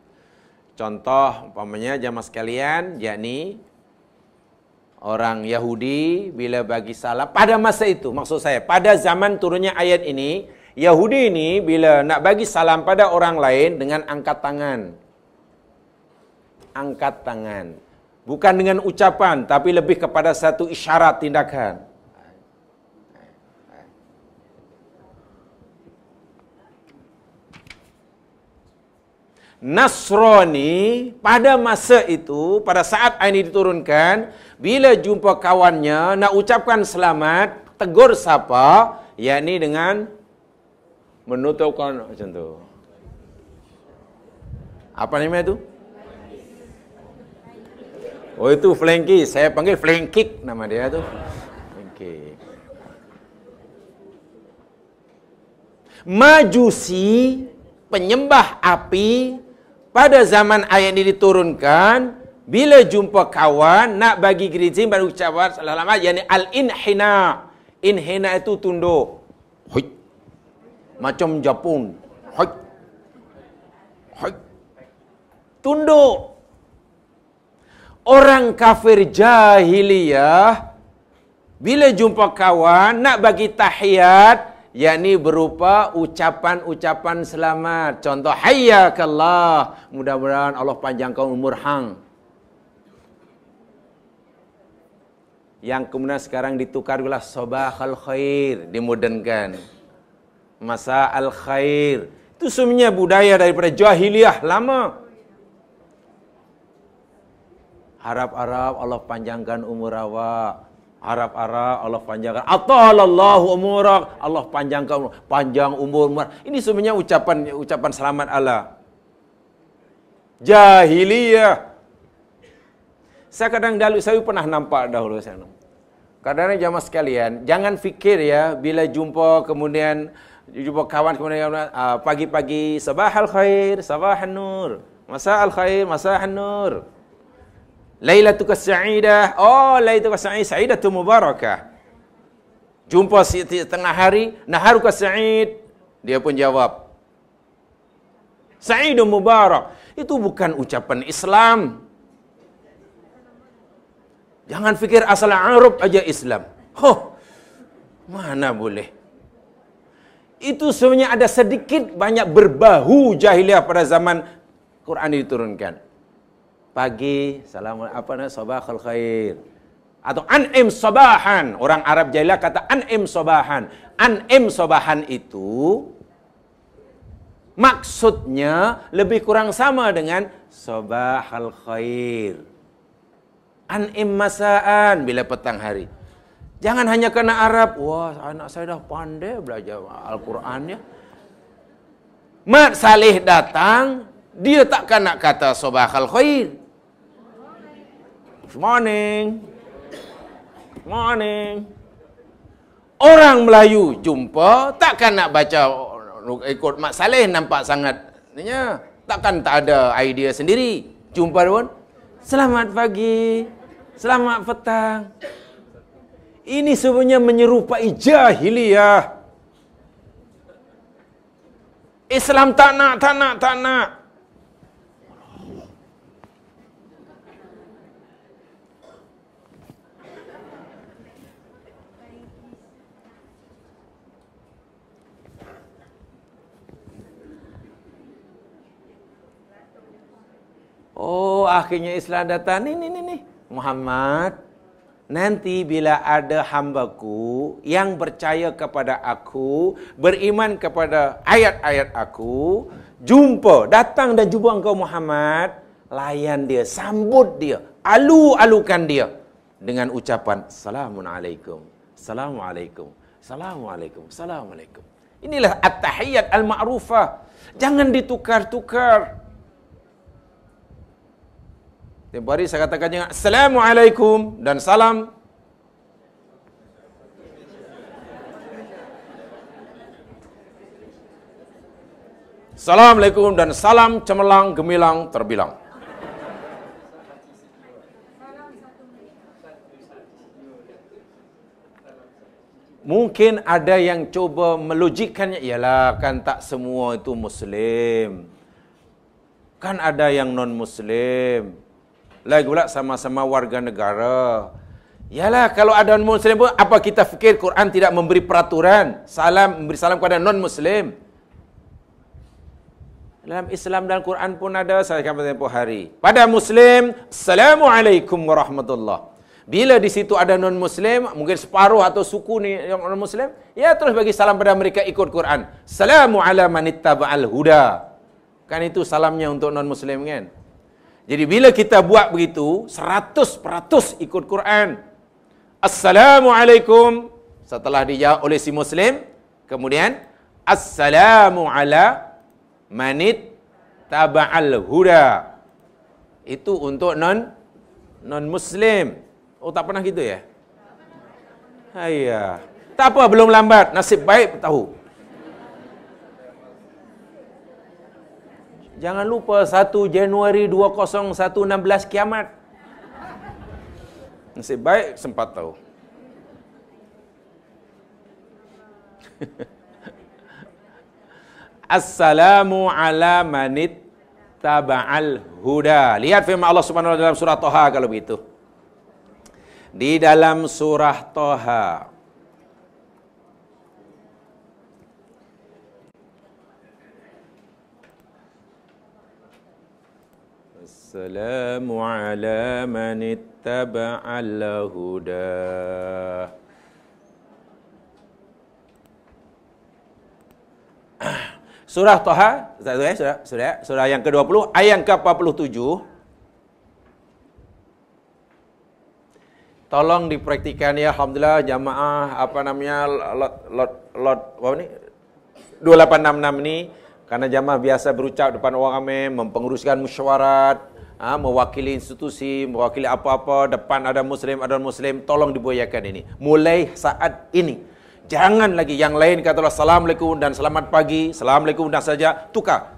Contoh umpamanya jamaah sekalian, yakni orang Yahudi bila bagi salam pada masa itu, maksud saya pada zaman turunnya ayat ini, Yahudi ini bila nak bagi salam pada orang lain dengan angkat tangan. Angkat tangan. Bukan dengan ucapan, tapi lebih kepada satu isyarat tindakan. Nasrani pada masa itu, pada saat ayat ini diturunkan, bila jumpa kawannya nak ucapkan selamat, tegur sapa, yakni dengan menutupkan macam tu. Apa namanya itu? Oh, itu flying kick. Saya panggil flying kick nama dia tu. Flying kick. Majusi, penyembah api, pada zaman ayat ini diturunkan, bila jumpa kawan nak bagi greeting baru ucapan selamat, yakni al-inhina. Inhina itu tunduk. Hoi. Macam Jepun. Hoi. Hoi. Tunduk. Orang kafir jahiliyah bila jumpa kawan nak bagi tahiyat, yakni berupa ucapan-ucapan selamat. Contoh, hayyakallah, mudah-mudahan Allah panjangkan umur hang. Yang kemudian sekarang ditukar pula sabahal khair, dimodernkan. Masa al khair. Itu semuanya budaya daripada jahiliyah lama. Harap-harap Allah panjangkan umur awak. Harap-harap Allah panjangkan. Atalallahu umurak. Allah panjangkan umur. Panjang umur. Ini sebenarnya ucapan selamat Allah. Jahiliyah. Saya kadang dahulu, saya pernah nampak dahulu. Kadang-kadang jamaah sekalian, jangan fikir ya, bila jumpa kemudian, jumpa kawan kemudian pagi-pagi, sabahal khair, sabahan nur. Masa'al khair, masahan nur. Lailatuka sa'idah. Oh, lailatuka sa'id, sa'idatu mubarakah. Jumpa tengah hari, naharuka sa'id. Dia pun jawab, Sa'idu mubarak. Itu bukan ucapan Islam. Jangan fikir asal Arab aja Islam. Mana boleh. Itu sebenarnya ada sedikit banyak berbahu jahiliyah pada zaman Quran diturunkan. Pagi, salam apa namanya, sabahul khair. Atau an'im sabahan. Orang Arab jahiliyah kata an'im sabahan. An'im sabahan itu maksudnya lebih kurang sama dengan sabahul khair. An'im masaan bila petang hari. Jangan hanya kerana Arab. Wah, anak saya dah pandai belajar Al-Quran ya. Mat Saleh datang, dia takkan nak kata sabahul khair. Good morning. Morning. Orang Melayu jumpa, takkan nak baca ikut Mat Saleh, nampak sangat. Takkan tak ada idea sendiri. Jumpa pun, selamat pagi, selamat petang. Ini sebenarnya menyerupai jahiliyah. Islam tak nak. Oh, akhirnya Islam datang. Nih. Muhammad, nanti bila ada hambaku yang percaya kepada aku, beriman kepada ayat-ayat aku, datang dan jumpa engkau Muhammad, layan dia, sambut dia, alu-alukan dia dengan ucapan Assalamualaikum, Assalamualaikum, Assalamualaikum, Assalamualaikum. Inilah at-tahiyyat al-ma'rufah. Jangan ditukar-tukar. Tempoh hari saya katakan jangan Assalamualaikum dan salam. Assalamualaikum dan salam cemerlang, gemilang, terbilang. Mungkin ada yang coba melogikkannya, ialah kan tak semua itu Muslim. Kan ada yang non-Muslim. Lagi pula sama-sama warga negara. Yalah, kalau ada non-Muslim pun, apa kita fikir Quran tidak memberi peraturan? Memberi salam kepada non-Muslim. Dalam Islam dan Quran pun ada, saya akan tempoh hari. Pada Muslim, Assalamualaikum warahmatullahi. Bila di situ ada non-Muslim, mungkin separuh atau suku ni yang non-Muslim, ya terus bagi salam pada mereka ikut Quran. Assalamu ala manittaba'al huda. Kan itu salamnya untuk non-Muslim kan. Jadi bila kita buat begitu, 100% ikut Quran. Assalamualaikum. Setelah dijawab oleh si Muslim, kemudian Assalamu ala manit taba'al huda. Itu untuk non-Muslim. Oh, tak pernah gitu ya? Hayya. Tak apa, belum lambat. Nasib baik tahu. Jangan lupa 1 Januari 2016 kiamat. Nasib baik sempat tahu. Assalamu ala manit taba'al huda. Lihat firman Allah Subhanahu wa taala dalam surah Thaha kalau begitu. Di dalam surah Thaha. Assalamu ala manit taba'al huda. Surah Thaha, surah yang ke-20, ayat yang ke-47. Tolong dipraktikan ya, alhamdulillah jamaah lot 2866 ini, karena jamaah biasa berucap depan orang ramai, mempenguruskan musyawarat, mewakili institusi, mewakili apa-apa, depan ada muslim, ada non-muslim, tolong dibuayakan ini. Mulai saat ini. Jangan lagi yang lain katalah Assalamualaikum dan selamat pagi, Assalamualaikum dan saja. Tukar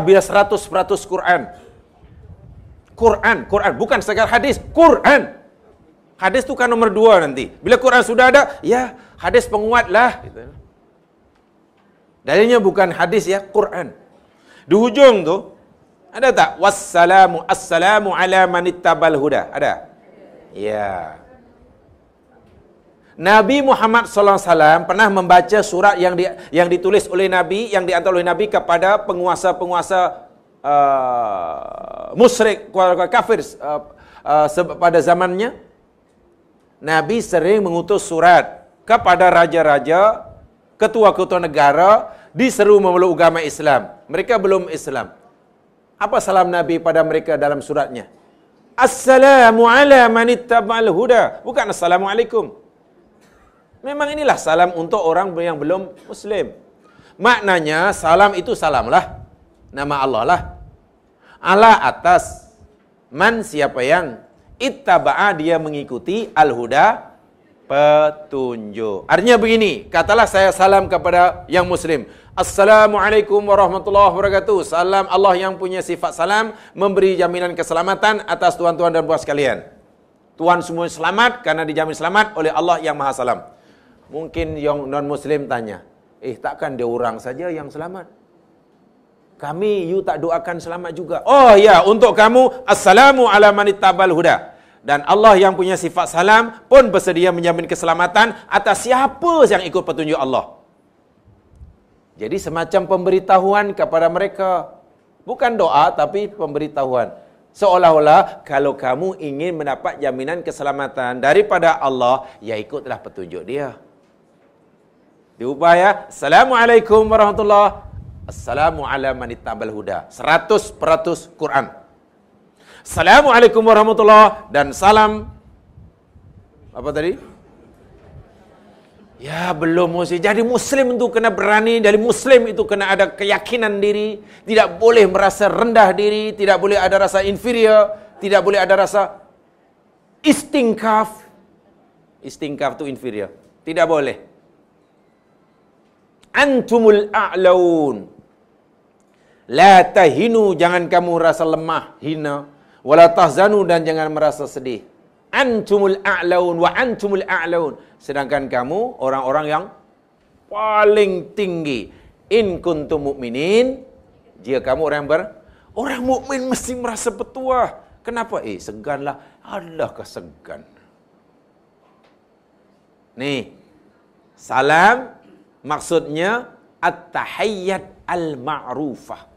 bila 100% Quran. Quran. Bukan sekadar hadis. Quran. Hadis itu kan nomor 2 nanti. Bila Quran sudah ada, ya hadis penguat lah. Gitu. Dalilnya bukan hadis ya, Quran. Di hujung tu, ada tak? Assalamu ala manittabal huda. Ada? Ya. Nabi Muhammad SAW pernah membaca surat yang ditulis oleh Nabi, yang dihantar oleh Nabi kepada penguasa-penguasa musyrik, kafir pada zamannya. Nabi sering mengutus surat kepada raja-raja, ketua-ketua negara, diseru memeluk agama Islam. Mereka belum Islam. Apa salam Nabi pada mereka dalam suratnya? Assalamu ala manittaba'al huda. Bukan Assalamualaikum. Memang inilah salam untuk orang yang belum Muslim. Maknanya salam itu salamlah. Nama Allah lah. Allah atas. Man siapa yang ittaba'a dia mengikuti al-huda petunjuk. Artinya begini, katalah saya salam kepada yang Muslim. Assalamualaikum warahmatullahi wabarakatuh. Salam Allah yang punya sifat salam memberi jaminan keselamatan atas tuan-tuan dan puan sekalian. Tuan semua selamat karena dijamin selamat oleh Allah yang Maha Salam. Mungkin yang non-Muslim tanya, takkan dia orang saja yang selamat? Kami, you tak doakan selamat juga. Oh ya, untuk kamu, Assalamu ala manittabal huda. Dan Allah yang punya sifat salam pun bersedia menjamin keselamatan atas siapa yang ikut petunjuk Allah. Jadi semacam pemberitahuan kepada mereka. Bukan doa, tapi pemberitahuan. Seolah-olah kalau kamu ingin mendapat jaminan keselamatan daripada Allah, ya ikutlah petunjuk dia. Diubah ya. Assalamualaikum warahmatullahi. Assalamu ala manittabal huda. 100% Quran. Assalamualaikum warahmatullahi dan salam. Apa tadi? Ya belum Muslim. Jadi Muslim itu kena berani. Dari Muslim itu kena ada keyakinan diri. Tidak boleh merasa rendah diri. Tidak boleh ada rasa inferior. Tidak boleh ada rasa istingkaf. Istingkaf itu inferior. Tidak boleh. Antumul a'laun. La tahinu, jangan kamu rasa lemah, hina. Wala tahzanu, dan jangan merasa sedih. Antumul a'laun wa antumul a'laun. Sedangkan kamu orang-orang yang paling tinggi. In kuntum mu'minin. Jika kamu orang mukmin mesti merasa bertuah. Kenapa? Seganlah. Adakah segan? Nih. Salam maksudnya at-tahiyyat al-ma'rufah.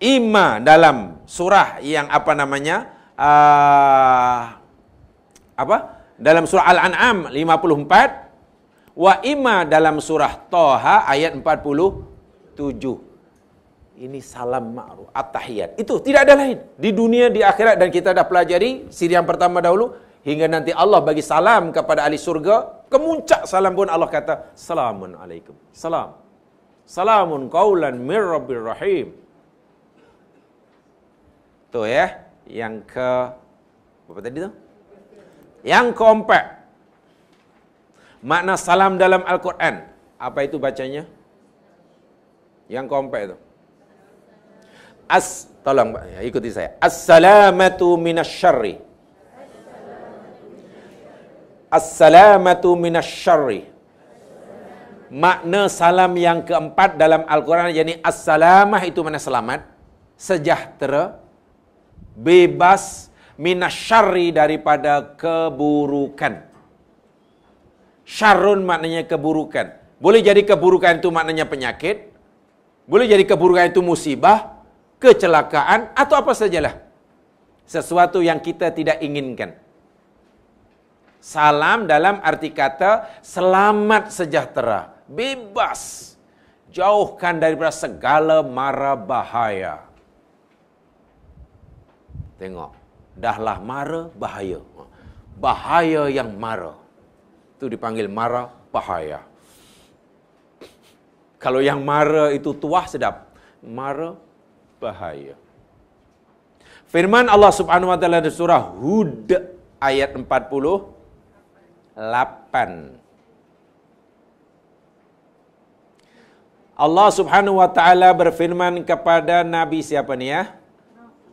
Ima dalam surah yang dalam surah Al-An'am 54, Wa imma dalam surah Thaha ayat 47. Ini salam ma'ruf, at-tahiyat. Itu tidak ada lain. Di dunia, di akhirat, dan kita dah pelajari siri yang pertama dahulu, hingga nanti Allah bagi salam kepada ahli surga, kemuncak salam pun Allah kata, Salamun alaikum. Salam. Salamun qaulan mir rabbir rahim. Tu ya, yang ke apa tadi tu? Yang keempat. Makna salam dalam Al-Quran. Apa itu bacanya? Yang keempat itu. Tolong ikuti saya. Assalamatu minasyarri. Assalamatu minasyarri. Makna salam yang keempat dalam Al-Quran, yakni assalamah itu mana selamat, sejahtera, bebas, minasyarri daripada keburukan. Syarrun maknanya keburukan. Boleh jadi keburukan itu maknanya penyakit, boleh jadi keburukan itu musibah, kecelakaan, atau apa sajalah. Sesuatu yang kita tidak inginkan. Salam dalam arti kata selamat sejahtera, bebas, jauhkan daripada segala mara bahaya. Tengok, dahlah mara bahaya. Bahaya yang mara. Itu dipanggil mara bahaya. Kalau yang mara itu tuah sedap, mara bahaya. Firman Allah Subhanahu wa taala di surah Hud ayat 48. Allah Subhanahu wa taala berfirman kepada Nabi siapa ni ya?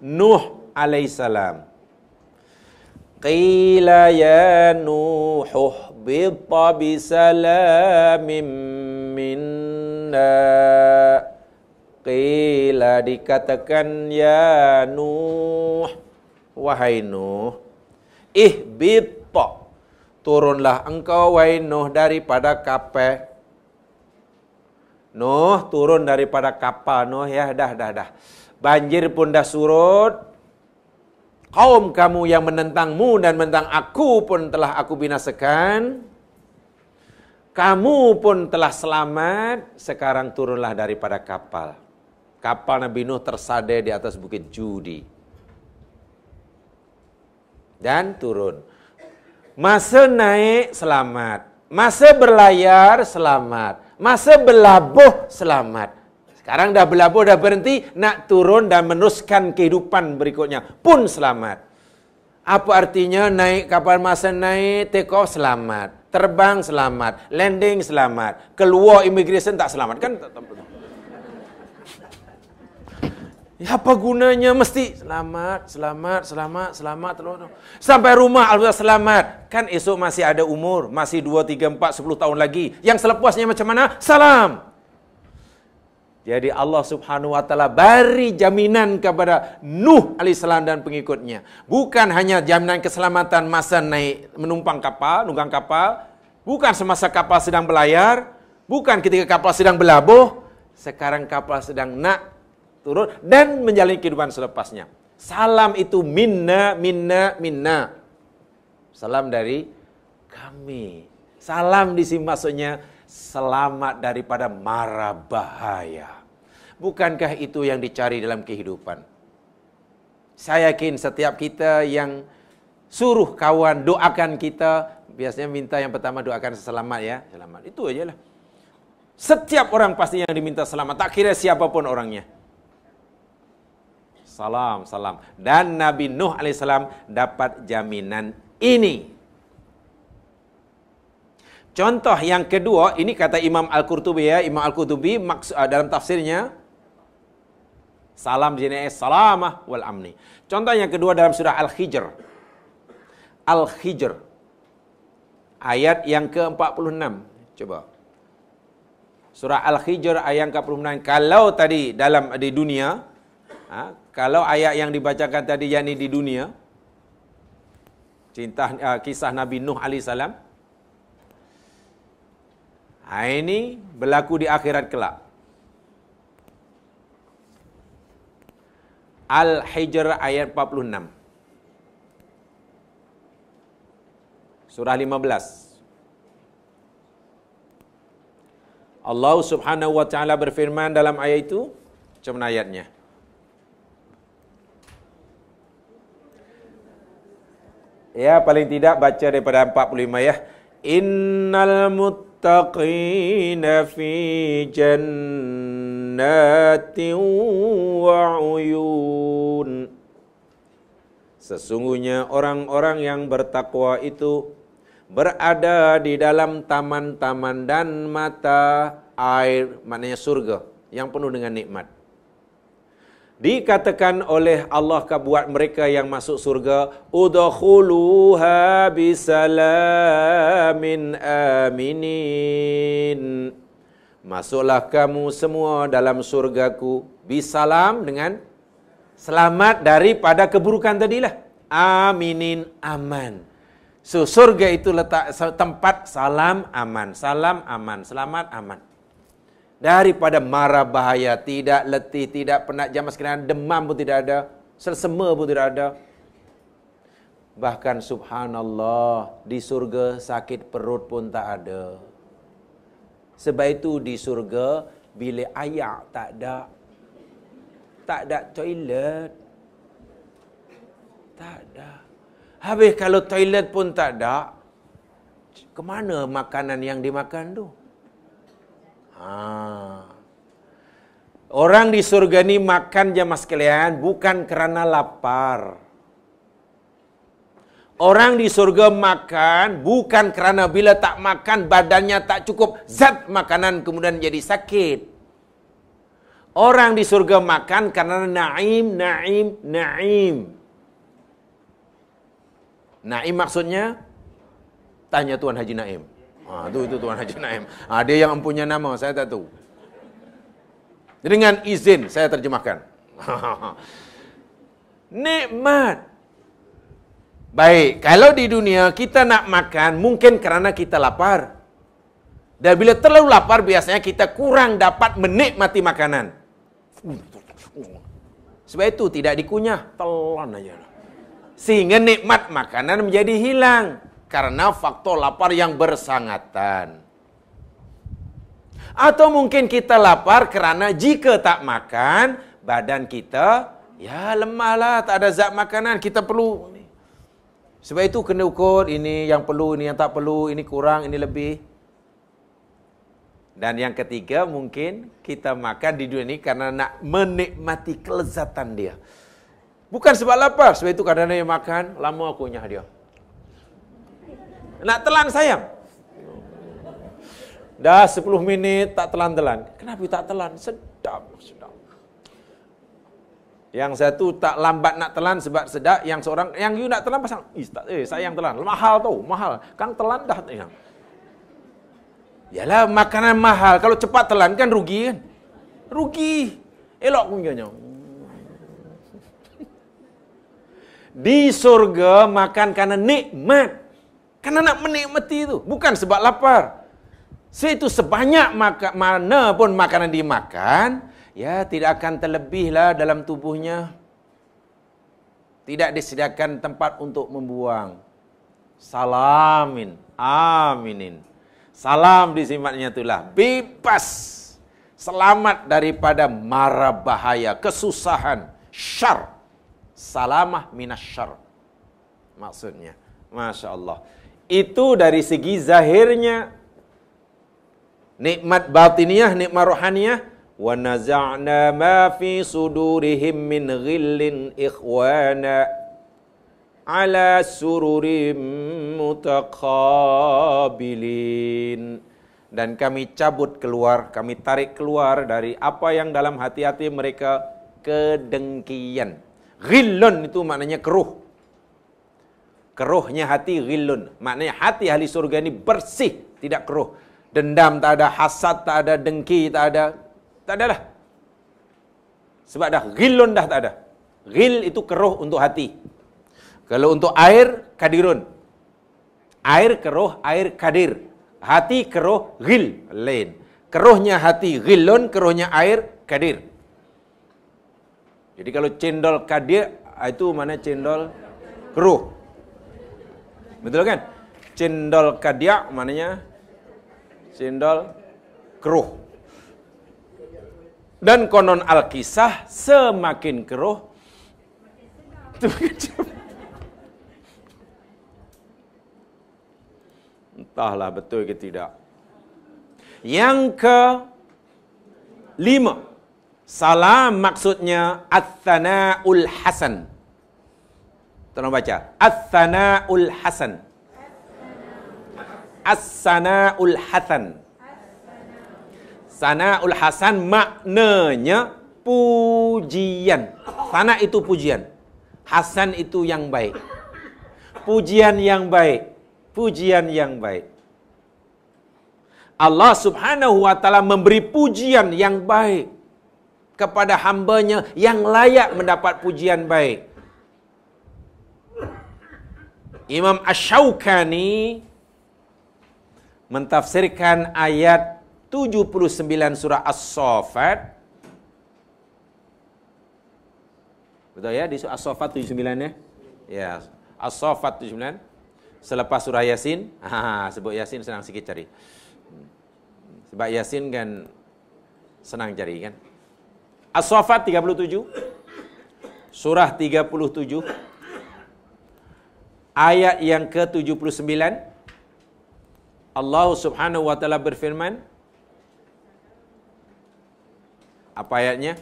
Nuh alaihissalam. Qila ya Nuh bita bisalamin minna. Qila dikatakan ya Nuh, wahai Nuh, ihbita, turunlah engkau wahai Nuh daripada kapal. Nuh turun daripada kapal. Nuh ya, dah. Banjir pun dah surut. Kaum kamu yang menentangmu dan menentang aku pun telah aku binasakan. Kamu pun telah selamat. Sekarang turunlah daripada kapal. Kapal Nabi Nuh tersadar di atas bukit Judi. Dan turun. Masa naik selamat. Masa berlayar selamat. Masa berlabuh selamat. Sekarang dah berlabuh, dah berhenti, nak turun dan meneruskan kehidupan berikutnya pun selamat. Apa artinya naik kapal, masa naik, take off selamat, terbang selamat, landing selamat, keluar immigration tak selamat kan? Ya, apa gunanya mesti selamat terus. Sampai rumah alhamdulillah selamat. Kan esok masih ada umur, masih 2, 3, 4, 10 tahun lagi. Yang selepasnya macam mana? Salam. Jadi Allah Subhanahu wa taala beri jaminan kepada Nuh alaihissalam dan pengikutnya. Bukan hanya jaminan keselamatan masa naik menumpang kapal, nunggang kapal, bukan semasa kapal sedang berlayar, bukan ketika kapal sedang berlabuh, sekarang kapal sedang nak turun dan menjalani kehidupan selepasnya. Salam itu minna. Salam dari kami. Salam di sini maksudnya selamat daripada mara bahaya. Bukankah itu yang dicari dalam kehidupan? Saya yakin setiap kita yang suruh kawan doakan kita, biasanya minta yang pertama doakan selamat ya, selamat. Itu ajalah. Setiap orang pasti yang diminta selamat, tak kira siapapun orangnya. Salam. Dan Nabi Nuh alaihissalam dapat jaminan ini. Contoh yang kedua, ini kata Imam Al-Qurtubi ya, Imam Al-Qurtubi dalam tafsirnya, salam jenis salamah wal amni. Contoh yang kedua dalam surah Al-Hijr. Al-Hijr. Ayat yang ke-46. Coba. Surah Al-Hijr ayat ke-46. Kalau tadi di dunia, kalau ayat yang dibacakan tadi yakni di dunia, kisah Nabi Nuh alaihissalam, ini berlaku di akhirat kelak. Al-Hijr ayat 46. Surah 15. Allah Subhanahu wa taala berfirman dalam ayat itu, macam mana ayatnya? Ya, paling tidak baca daripada 45 ya. Innal muttaqina fi jannatin wa uyun. Sesungguhnya orang-orang yang bertakwa itu berada di dalam taman-taman dan mata air, maknanya surga yang penuh dengan nikmat. Dikatakan oleh Allah buat mereka yang masuk surga, udkhuluha bisalamin aminin. Masuklah kamu semua dalam surgaku bisalam, dengan selamat daripada keburukan tadilah. Aminin, aman. So, surga itu letak tempat salam aman, selamat aman. Daripada mara bahaya, tidak letih, tidak penat jam sekalian, demam pun tidak ada, selsema pun tidak ada. Bahkan subhanallah, di surga sakit perut pun tak ada. Sebab itu di surga bilik air tak ada toilet. Tak ada. Habis kalau toilet pun tak ada, ke mana makanan yang dimakan tu? Orang di surga ni makan jemaah sekalian bukan kerana lapar. Orang di surga makan bukan kerana bila tak makan badannya tak cukup zat makanan kemudian jadi sakit. Orang di surga makan kerana naim. Naim maksudnya, tanya Tuan Haji Naim. Itu Tuan Haji Naim. Dia yang mempunyai nama, saya tak tahu. Dengan izin saya terjemahkan. Nikmat. Baik, kalau di dunia kita nak makan mungkin kerana kita lapar. Dan bila terlalu lapar biasanya kita kurang dapat menikmati makanan. Sebab itu tidak dikunyah, telan aja. Sehingga nikmat makanan menjadi hilang karena faktor lapar yang bersangatan. Atau mungkin kita lapar kerana jika tak makan, badan kita ya lemahlah, tak ada zat makanan, kita perlu. Sebab itu kena ukur, ini yang perlu, ini yang tak perlu, ini kurang, ini lebih. Dan yang ketiga mungkin kita makan di dunia ini karena nak menikmati kelezatan dia. Bukan sebab lapar. Sebab itu kadang-kadang dia makan, lama aku nyah dia. Nak telan sayang. Dah 10 minit tak telan-telan. Kenapa tak telan? Sedap. Yang satu tak lambat nak telan sebab sedap. Yang seorang, yang you nak telan pasang, sayang telan. Mahal tau, mahal. Kang telan dah. Yalah, makanan mahal. Kalau cepat telan kan rugi kan? Rugi. Elok punyanya. Di surga makan karena nikmat. Karena nak menikmati itu. Bukan sebab lapar. So itu sebanyak mana pun makanan dimakan, ya tidak akan terlebihlah dalam tubuhnya. Tidak disediakan tempat untuk membuang. Salamin, aminin. Salam disimatnya itulah. Bebas. Selamat daripada mara bahaya, kesusahan, syar. Salamah minas syar. Maksudnya. Masya Allah. Itu dari segi zahirnya. Nikmat batiniyah, nikmat rohaniyah. Wa naza'na ma fi sudurihim min ghillin ikhwana ala sururim mutaqabilin. Dan kami cabut keluar, kami tarik keluar dari apa yang dalam hati-hati mereka kedengkian. Ghillun itu maknanya keruh. Keruhnya hati ghillun. Maknanya hati ahli surga ini bersih, tidak keruh. Dendam tak ada, hasad tak ada, dengki tak ada. Tak ada lah. Sebab dah ghillun dah tak ada. Ghil itu keruh untuk hati. Kalau untuk air, kadirun. Air keruh, air kadir. Hati keruh, ghil. Lain. Keruhnya hati ghillun, keruhnya air kadir. Jadi kalau cendol kadir, itu mana cendol keruh. Betul kan? Cendol kadiak maknanya cendol keruh. Dan konon Alkisah semakin keruh entahlah betul ke tidak. Yang ke-5, salam maksudnya Ats-Tsana'ul Hasan. Tolong baca. Ats-Tsana'ul Hasan. As-Sana'ul Hasan. Sana'ul Hasan maknanya pujian. Sana itu pujian. Hasan itu yang baik. Pujian yang baik. Pujian yang baik. Allah Subhanahu wa taala memberi pujian yang baik kepada hambanya yang layak mendapat pujian baik. Imam Asy-Syaukani mentafsirkan ayat 79 surah As-Saffat. Betul ya, di surah As-Saffat 79 ya? Ya, As-Saffat 79. Selepas surah Yasin, sebut Yasin senang sikit cari. Sebab Yasin kan senang cari kan. As-Saffat 37. Surah 37. Ayat yang ke-79. Allah Subhanahu wa taala berfirman. Apa ayatnya?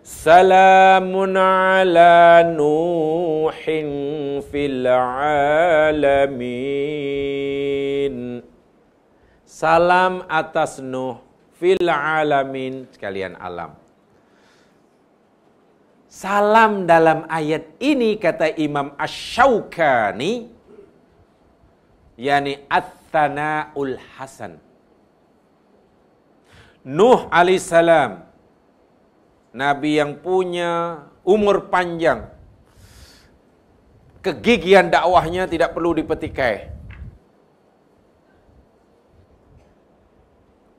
Salamun ala Nuhin fil alamin. Salam atas Nuh fil alamin, sekalian alam. Salam dalam ayat ini kata Imam Asy-Syaukani, yakni Ats-Tsana'ul Hasan. Nuh alaihissalam, Nabi yang punya umur panjang, kegigihan dakwahnya tidak perlu dipetikai.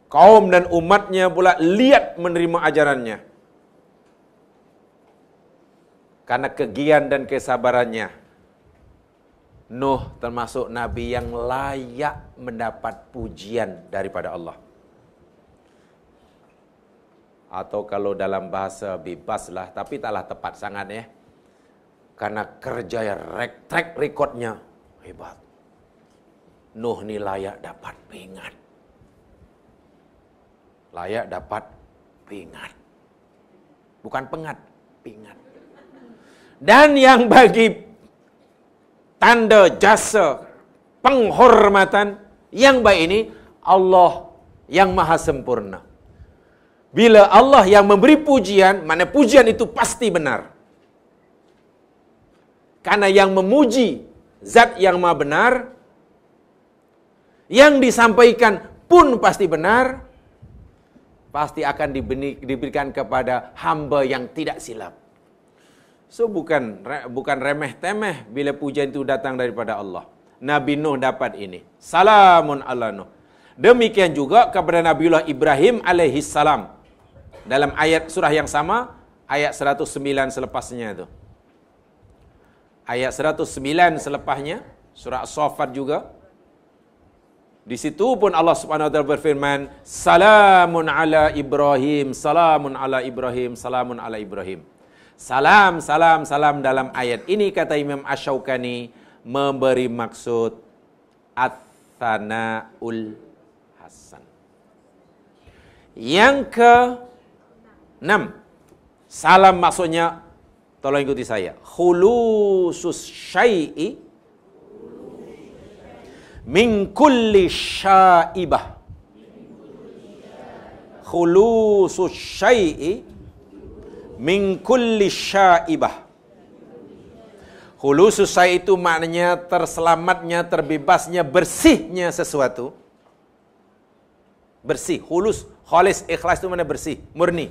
Kaum dan umatnya pula lihat menerima ajarannya. Karena kegigihan dan kesabarannya, Nuh termasuk Nabi yang layak mendapat pujian daripada Allah. Atau kalau dalam bahasa bebaslah, tapi taklah tepat sangat ya. Karena kerja track recordnya hebat. Nuh ni layak dapat pingat. Layak dapat pingat. Bukan pengat, pingat. Dan yang bagi tanda jasa penghormatan yang baik ini, Allah yang maha sempurna. Bila Allah yang memberi pujian, mana pujian itu pasti benar. Karena yang memuji zat yang maha benar, yang disampaikan pun pasti benar, pasti akan diberikan kepada hamba yang tidak silap. So bukan remeh-temeh bila pujian itu datang daripada Allah. Nabi Nuh dapat ini. Salamun ala Nuh. Demikian juga kepada Nabiullah Ibrahim alaihi salam. Dalam ayat surah yang sama, ayat 109 selepasnya itu. Ayat 109 selepasnya, surah As-Saffat juga. Di situ pun Allah Subhanahu wa taala berfirman, Salamun ala Ibrahim, salamun ala Ibrahim, salamun ala Ibrahim. Salam, salam, salam dalam ayat ini kata Imam Asy-Syaukani memberi maksud Ats-Tsana'ul Hasan. Yang ke-6, salam maksudnya, tolong ikuti saya, khulusus syai'i min kulli syaibah. Khulusus syai'i min kulli syaibah. Khulusus syai' itu maknanya terselamatnya, terbebasnya, bersihnya sesuatu. Bersih, khulus, khalis, ikhlas itu mana bersih, murni.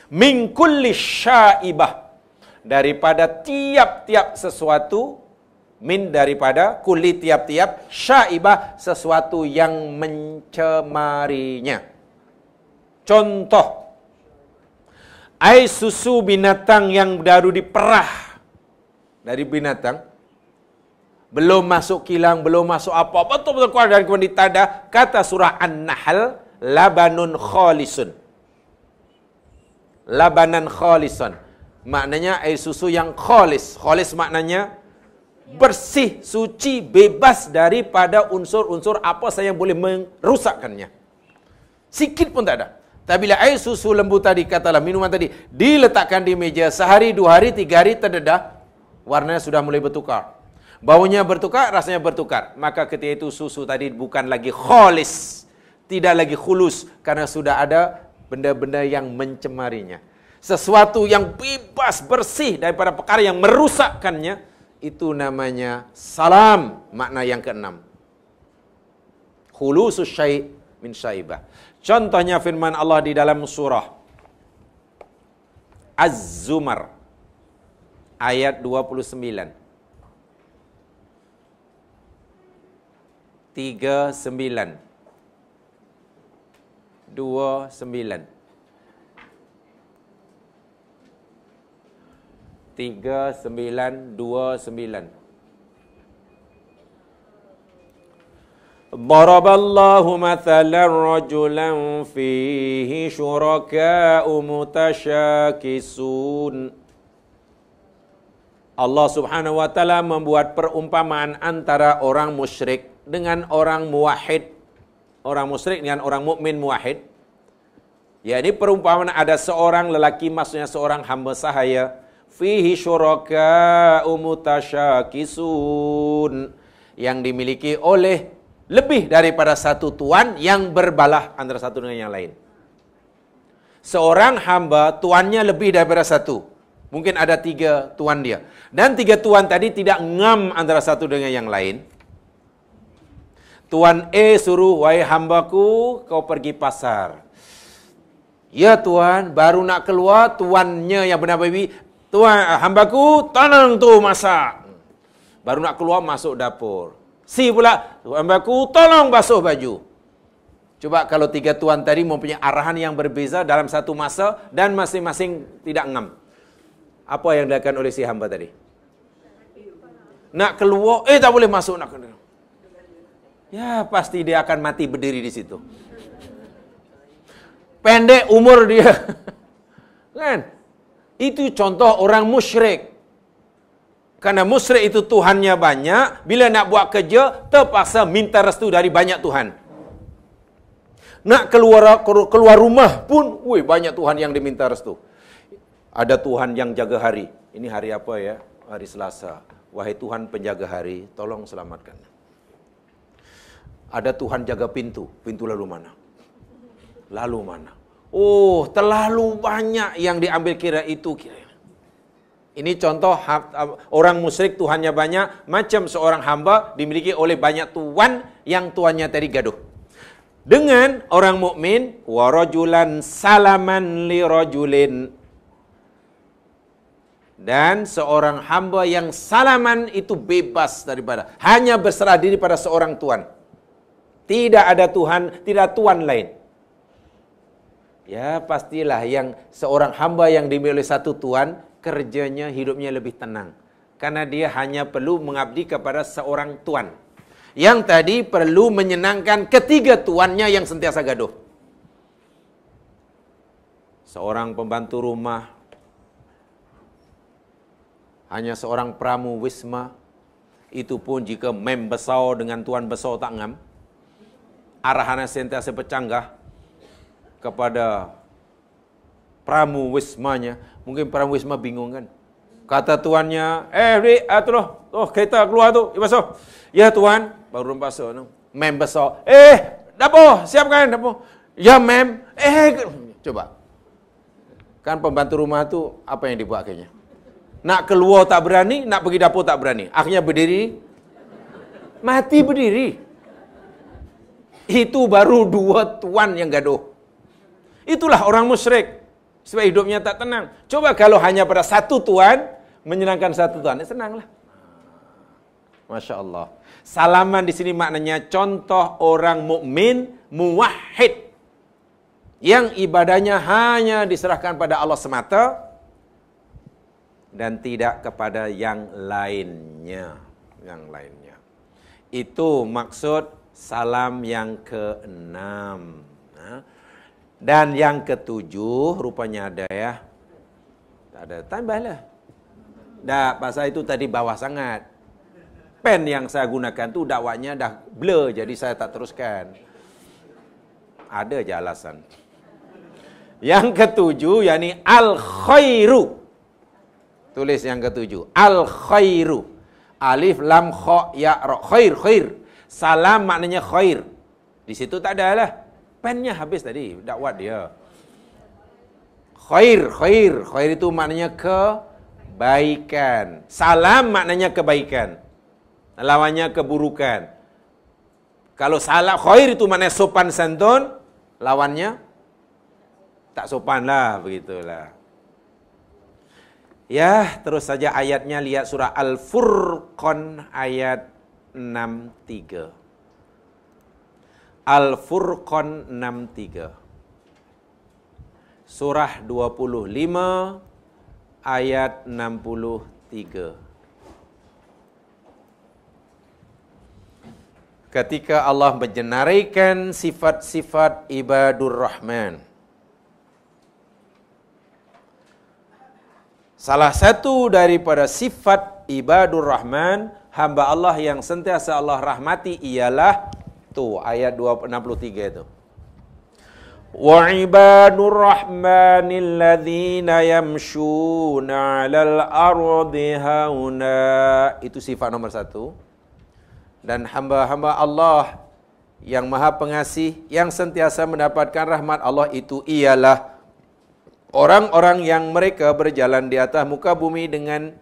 Min kulli syaibah, daripada tiap-tiap sesuatu, min daripada kulli tiap-tiap, syaibah sesuatu yang mencemarinya. Contoh, air susu binatang yang baru diperah dari binatang, Belum masuk kilang, belum masuk apa. Betul-betul keluar dari kemudian ditanda. Kata surah An-Nahl, labanun khalisun. Labanan khalisun. Maknanya air susu yang khalis. Khalis maknanya bersih, suci, bebas daripada unsur-unsur apa saja yang boleh merusakkannya. Sikit pun tak ada. Tapi bila air susu lembu tadi, katalah minuman tadi, diletakkan di meja sehari, 2 hari, 3 hari, terdedah, warnanya sudah mulai bertukar. Baunya bertukar, rasanya bertukar. Maka ketika itu susu tadi bukan lagi khalis, tidak lagi khulus, karena sudah ada benda-benda yang mencemarinya. Sesuatu yang bebas, bersih daripada perkara yang merusakkannya, itu namanya salam, makna yang keenam. Khulusus syai' min syaibah. Contohnya firman Allah di dalam surah Az-Zumar ayat 29. 39. 29. 3929. Daraballahu mathalan rajulan fihi syuraka'u mutasyakisun. Allah Subhanahu wa taala membuat perumpamaan antara orang musyrik dengan orang muwahhid. Orang musyrik dengan orang mukmin muwahhid. Ya, ini perumpamaan ada seorang lelaki, maksudnya seorang hamba sahaya. Fihi syuraka'u mutasyakisun, yang dimiliki oleh lebih daripada satu tuan yang berbalah antara satu dengan yang lain. Seorang hamba tuannya lebih daripada satu. Mungkin ada 3 tuan dia. Dan 3 tuan tadi tidak ngam antara satu dengan yang lain. Tuan A suruh, wahai hambaku, kau pergi pasar. Ya tuan, baru nak keluar, tuannya yang benar baby, tuan, hambaku, tolong tu masak. Baru nak keluar, masuk dapur. Si pula, hambaku, tolong basuh baju. Coba kalau 3 tuan tadi mempunyai arahan yang berbeza dalam satu masa dan masing-masing tidak ngam. Apa yang dilakukan oleh si hamba tadi? Nak keluar, tak boleh masuk, nak keluar. Ya, pasti dia akan mati berdiri di situ. Pendek umur dia. Kan? Itu contoh orang musyrik. Karena musyrik itu Tuhannya banyak, bila nak buat kerja, terpaksa minta restu dari banyak Tuhan. Nak keluar rumah pun, banyak Tuhan yang diminta restu. Ada Tuhan yang jaga hari. Ini hari apa ya? Hari Selasa. Wahai Tuhan penjaga hari, tolong selamatkan. Ada Tuhan jaga pintu. Pintu lalu mana? Lalu mana? Oh, terlalu banyak yang diambil kira itu kira. Ini contoh orang musyrik Tuhannya banyak, macam seorang hamba dimiliki oleh banyak tuan yang tuannya tadi gaduh. Dengan orang mukmin, wa rajulan salaman li rajulin. Dan seorang hamba yang salaman itu bebas daripada, hanya berserah diri pada seorang tuan. Tidak ada Tuhan, tidak tuan lain. Ya, pastilah yang seorang hamba yang dimiliki oleh satu tuan, kerjanya, hidupnya lebih tenang. Karena dia hanya perlu mengabdi kepada seorang tuan. Yang tadi perlu menyenangkan ketiga tuannya yang sentiasa gaduh. Seorang pembantu rumah, hanya seorang pramu wisma, itu pun jika mem besar dengan tuan besar tak ngam, arahannya sentiasa bercanggah kepada pramu wismanya. Mungkin pramu wisma bingung kan. Kata tuannya, kereta keluar tu, basuh. Ya tuan, baru basuh tu. Mem besar, dapur, siapkan dapur. Ya mem, coba. Kan pembantu rumah tu apa yang dibuat akhirnya? Nak keluar tak berani, nak pergi dapur tak berani. Akhirnya berdiri, mati berdiri. Itu baru 2 tuan yang gaduh. Itulah orang musyrik. Sebab hidupnya tak tenang. Coba kalau hanya pada satu tuan, menyenangkan satu tuan, senanglah. Masya Allah. Salaman di sini maknanya contoh orang mukmin muwahhid, yang ibadahnya hanya diserahkan pada Allah semata dan tidak kepada yang lainnya. yang lainnya. Itu maksud salam yang ke-6. Dan yang ke-7 rupanya ada ya. Tak ada, tambahlah. Dah, pasal itu tadi bawah sangat. Pen yang saya gunakan tu dakwanya dah blur, jadi saya tak teruskan. Ada je alasan. Yang ke-7 yakni al-khairu. Tulis yang ke-7. Al-khairu. Alif lam kha ya ra. Khair. Salam maknanya khair. Di situ tak ada lah. Pennya habis tadi. Dakwat dia. Khair. Khair itu maknanya kebaikan. Salam maknanya kebaikan. Lawannya keburukan. Kalau salam khair itu maknanya sopan santun. Lawannya tak sopan lah. Begitulah. Ya, terus saja ayatnya, lihat surah Al-Furqan ayat 63. Al-Furqan 63. Surah 25 ayat 63. Ketika Allah menjenaraikan sifat-sifat ibadur Rahman. Salah satu daripada sifat ibadur Rahman, hamba Allah yang sentiasa Allah rahmati ialah tu ayat 63 itu. Wa ibadur rahmanil ladzina yamshuna 'alal ardi hauna. Itu sifat nomor 1. Dan hamba-hamba Allah yang Maha Pengasih yang sentiasa mendapatkan rahmat Allah itu ialah orang-orang yang mereka berjalan di atas muka bumi dengan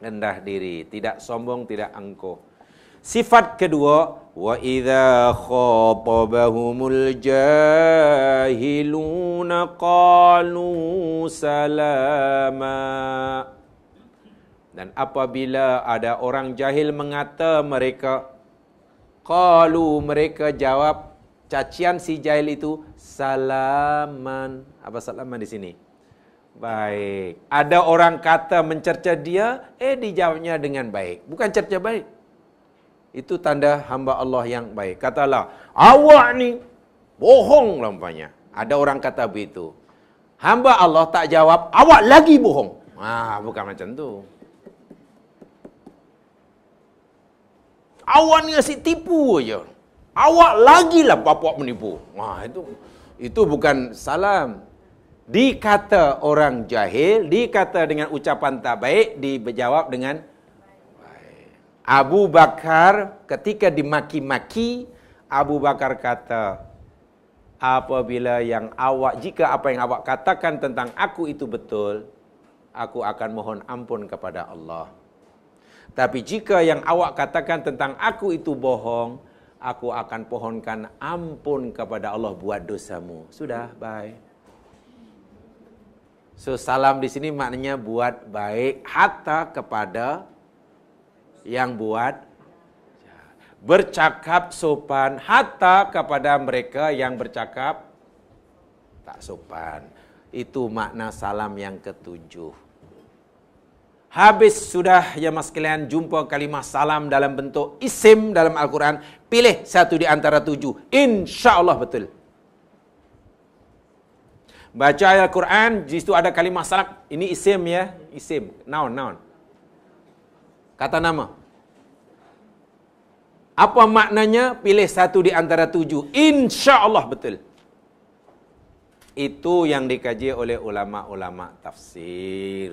rendah diri, tidak sombong, tidak angkuh. Sifat kedua, wa idza khatabahumul jahiluna qalu salama. Dan apabila ada orang jahil mengata mereka, qalu, mereka jawab, cacian si jahil itu, salaman. Apa salaman di sini? Baik. Ada orang kata mencerca dia, dijawabnya dengan baik. Bukan cerca baik. Itu tanda hamba Allah yang baik. Katalah, awak ni bohong lampanya. Ada orang kata begitu. Hamba Allah tak jawab, awak lagi bohong. Bukan macam tu. Awak ni asyik tipu aja. Awak lagilah bapak menipu. Itu bukan salam. Dikata orang jahil, dikata dengan ucapan tak baik, dijawab dengan baik. Abu Bakar ketika dimaki-maki, Abu Bakar kata, apabila jika apa yang awak katakan tentang aku itu betul, aku akan mohon ampun kepada Allah. Tapi jika yang awak katakan tentang aku itu bohong, aku akan pohonkan ampun kepada Allah buat dosamu. Sudah, bye. So, salam di sini maknanya buat baik hatta kepada yang buat bercakap sopan hatta kepada mereka yang bercakap tak sopan. Itu makna salam yang ke-7. Habis sudah ya mas sekalian jumpa kalimah salam dalam bentuk isim dalam Al-Quran. Pilih satu di antara 7. InsyaAllah betul. Baca ayat Al-Quran, di situ ada kalimah salam. Ini isim ya, isim, noun. Kata nama. Apa maknanya? Pilih satu di antara 7. InsyaAllah betul. Itu yang dikaji oleh ulama-ulama tafsir.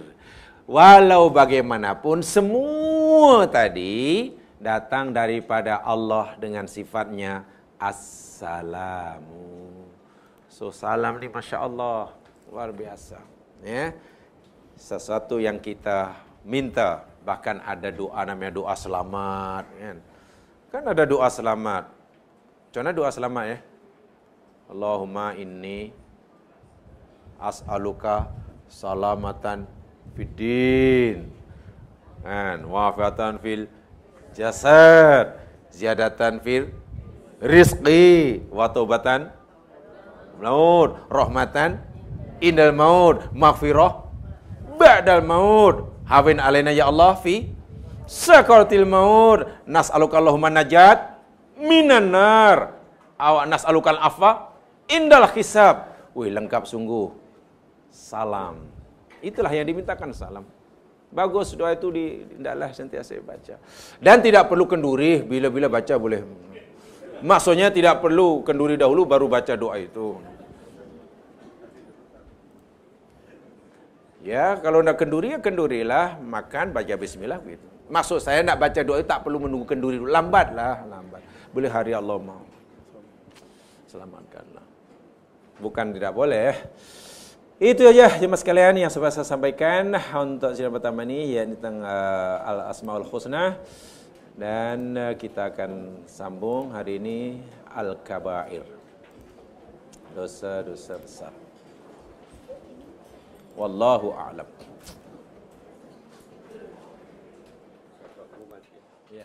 Walau bagaimanapun, semua tadi datang daripada Allah dengan sifatnya Assalamu. So, salam ni Masya Allah, luar biasa. Ya. Sesuatu yang kita minta, bahkan ada doa namanya doa selamat. Kan ada doa selamat. Macam mana doa selamat ya? Allahumma inni as'aluka salamatan fiddin. Wafatan fil jasad. Ziyadatan fil rizqi. Watobatan maut, rahmatan indal maut, maghfirah ba'dal maut. Hawin alaina ya Allah fi sakaratil maut, nas'aluka Allahumma najat minan nar, aw nas'alukal afa indal hisab. Wih, lengkap sungguh. Salam. Itulah yang dimintakan salam. Bagus doa itu hendaklah sentiasa baca. Dan tidak perlu kenduri, bila-bila baca boleh. Maksudnya tidak perlu kenduri dahulu baru baca doa itu. Ya, kalau nak kenduri, ya kendurilah, makan, baca bismillah gitu. Maksud saya nak baca doa itu tak perlu menunggu kenduri dulu. Lambatlah, lambat. Boleh hari Allah mau. Selamatkanlah. Bukan tidak boleh. Itu aja jemaah sekalian yang saya sampaikan untuk sidang pertama ini, yakni tentang Al-Asmaul Husna. Dan kita akan sambung hari ini Al-Kabair. Dosa-dosa besar. Wallahu a'lam. Ya.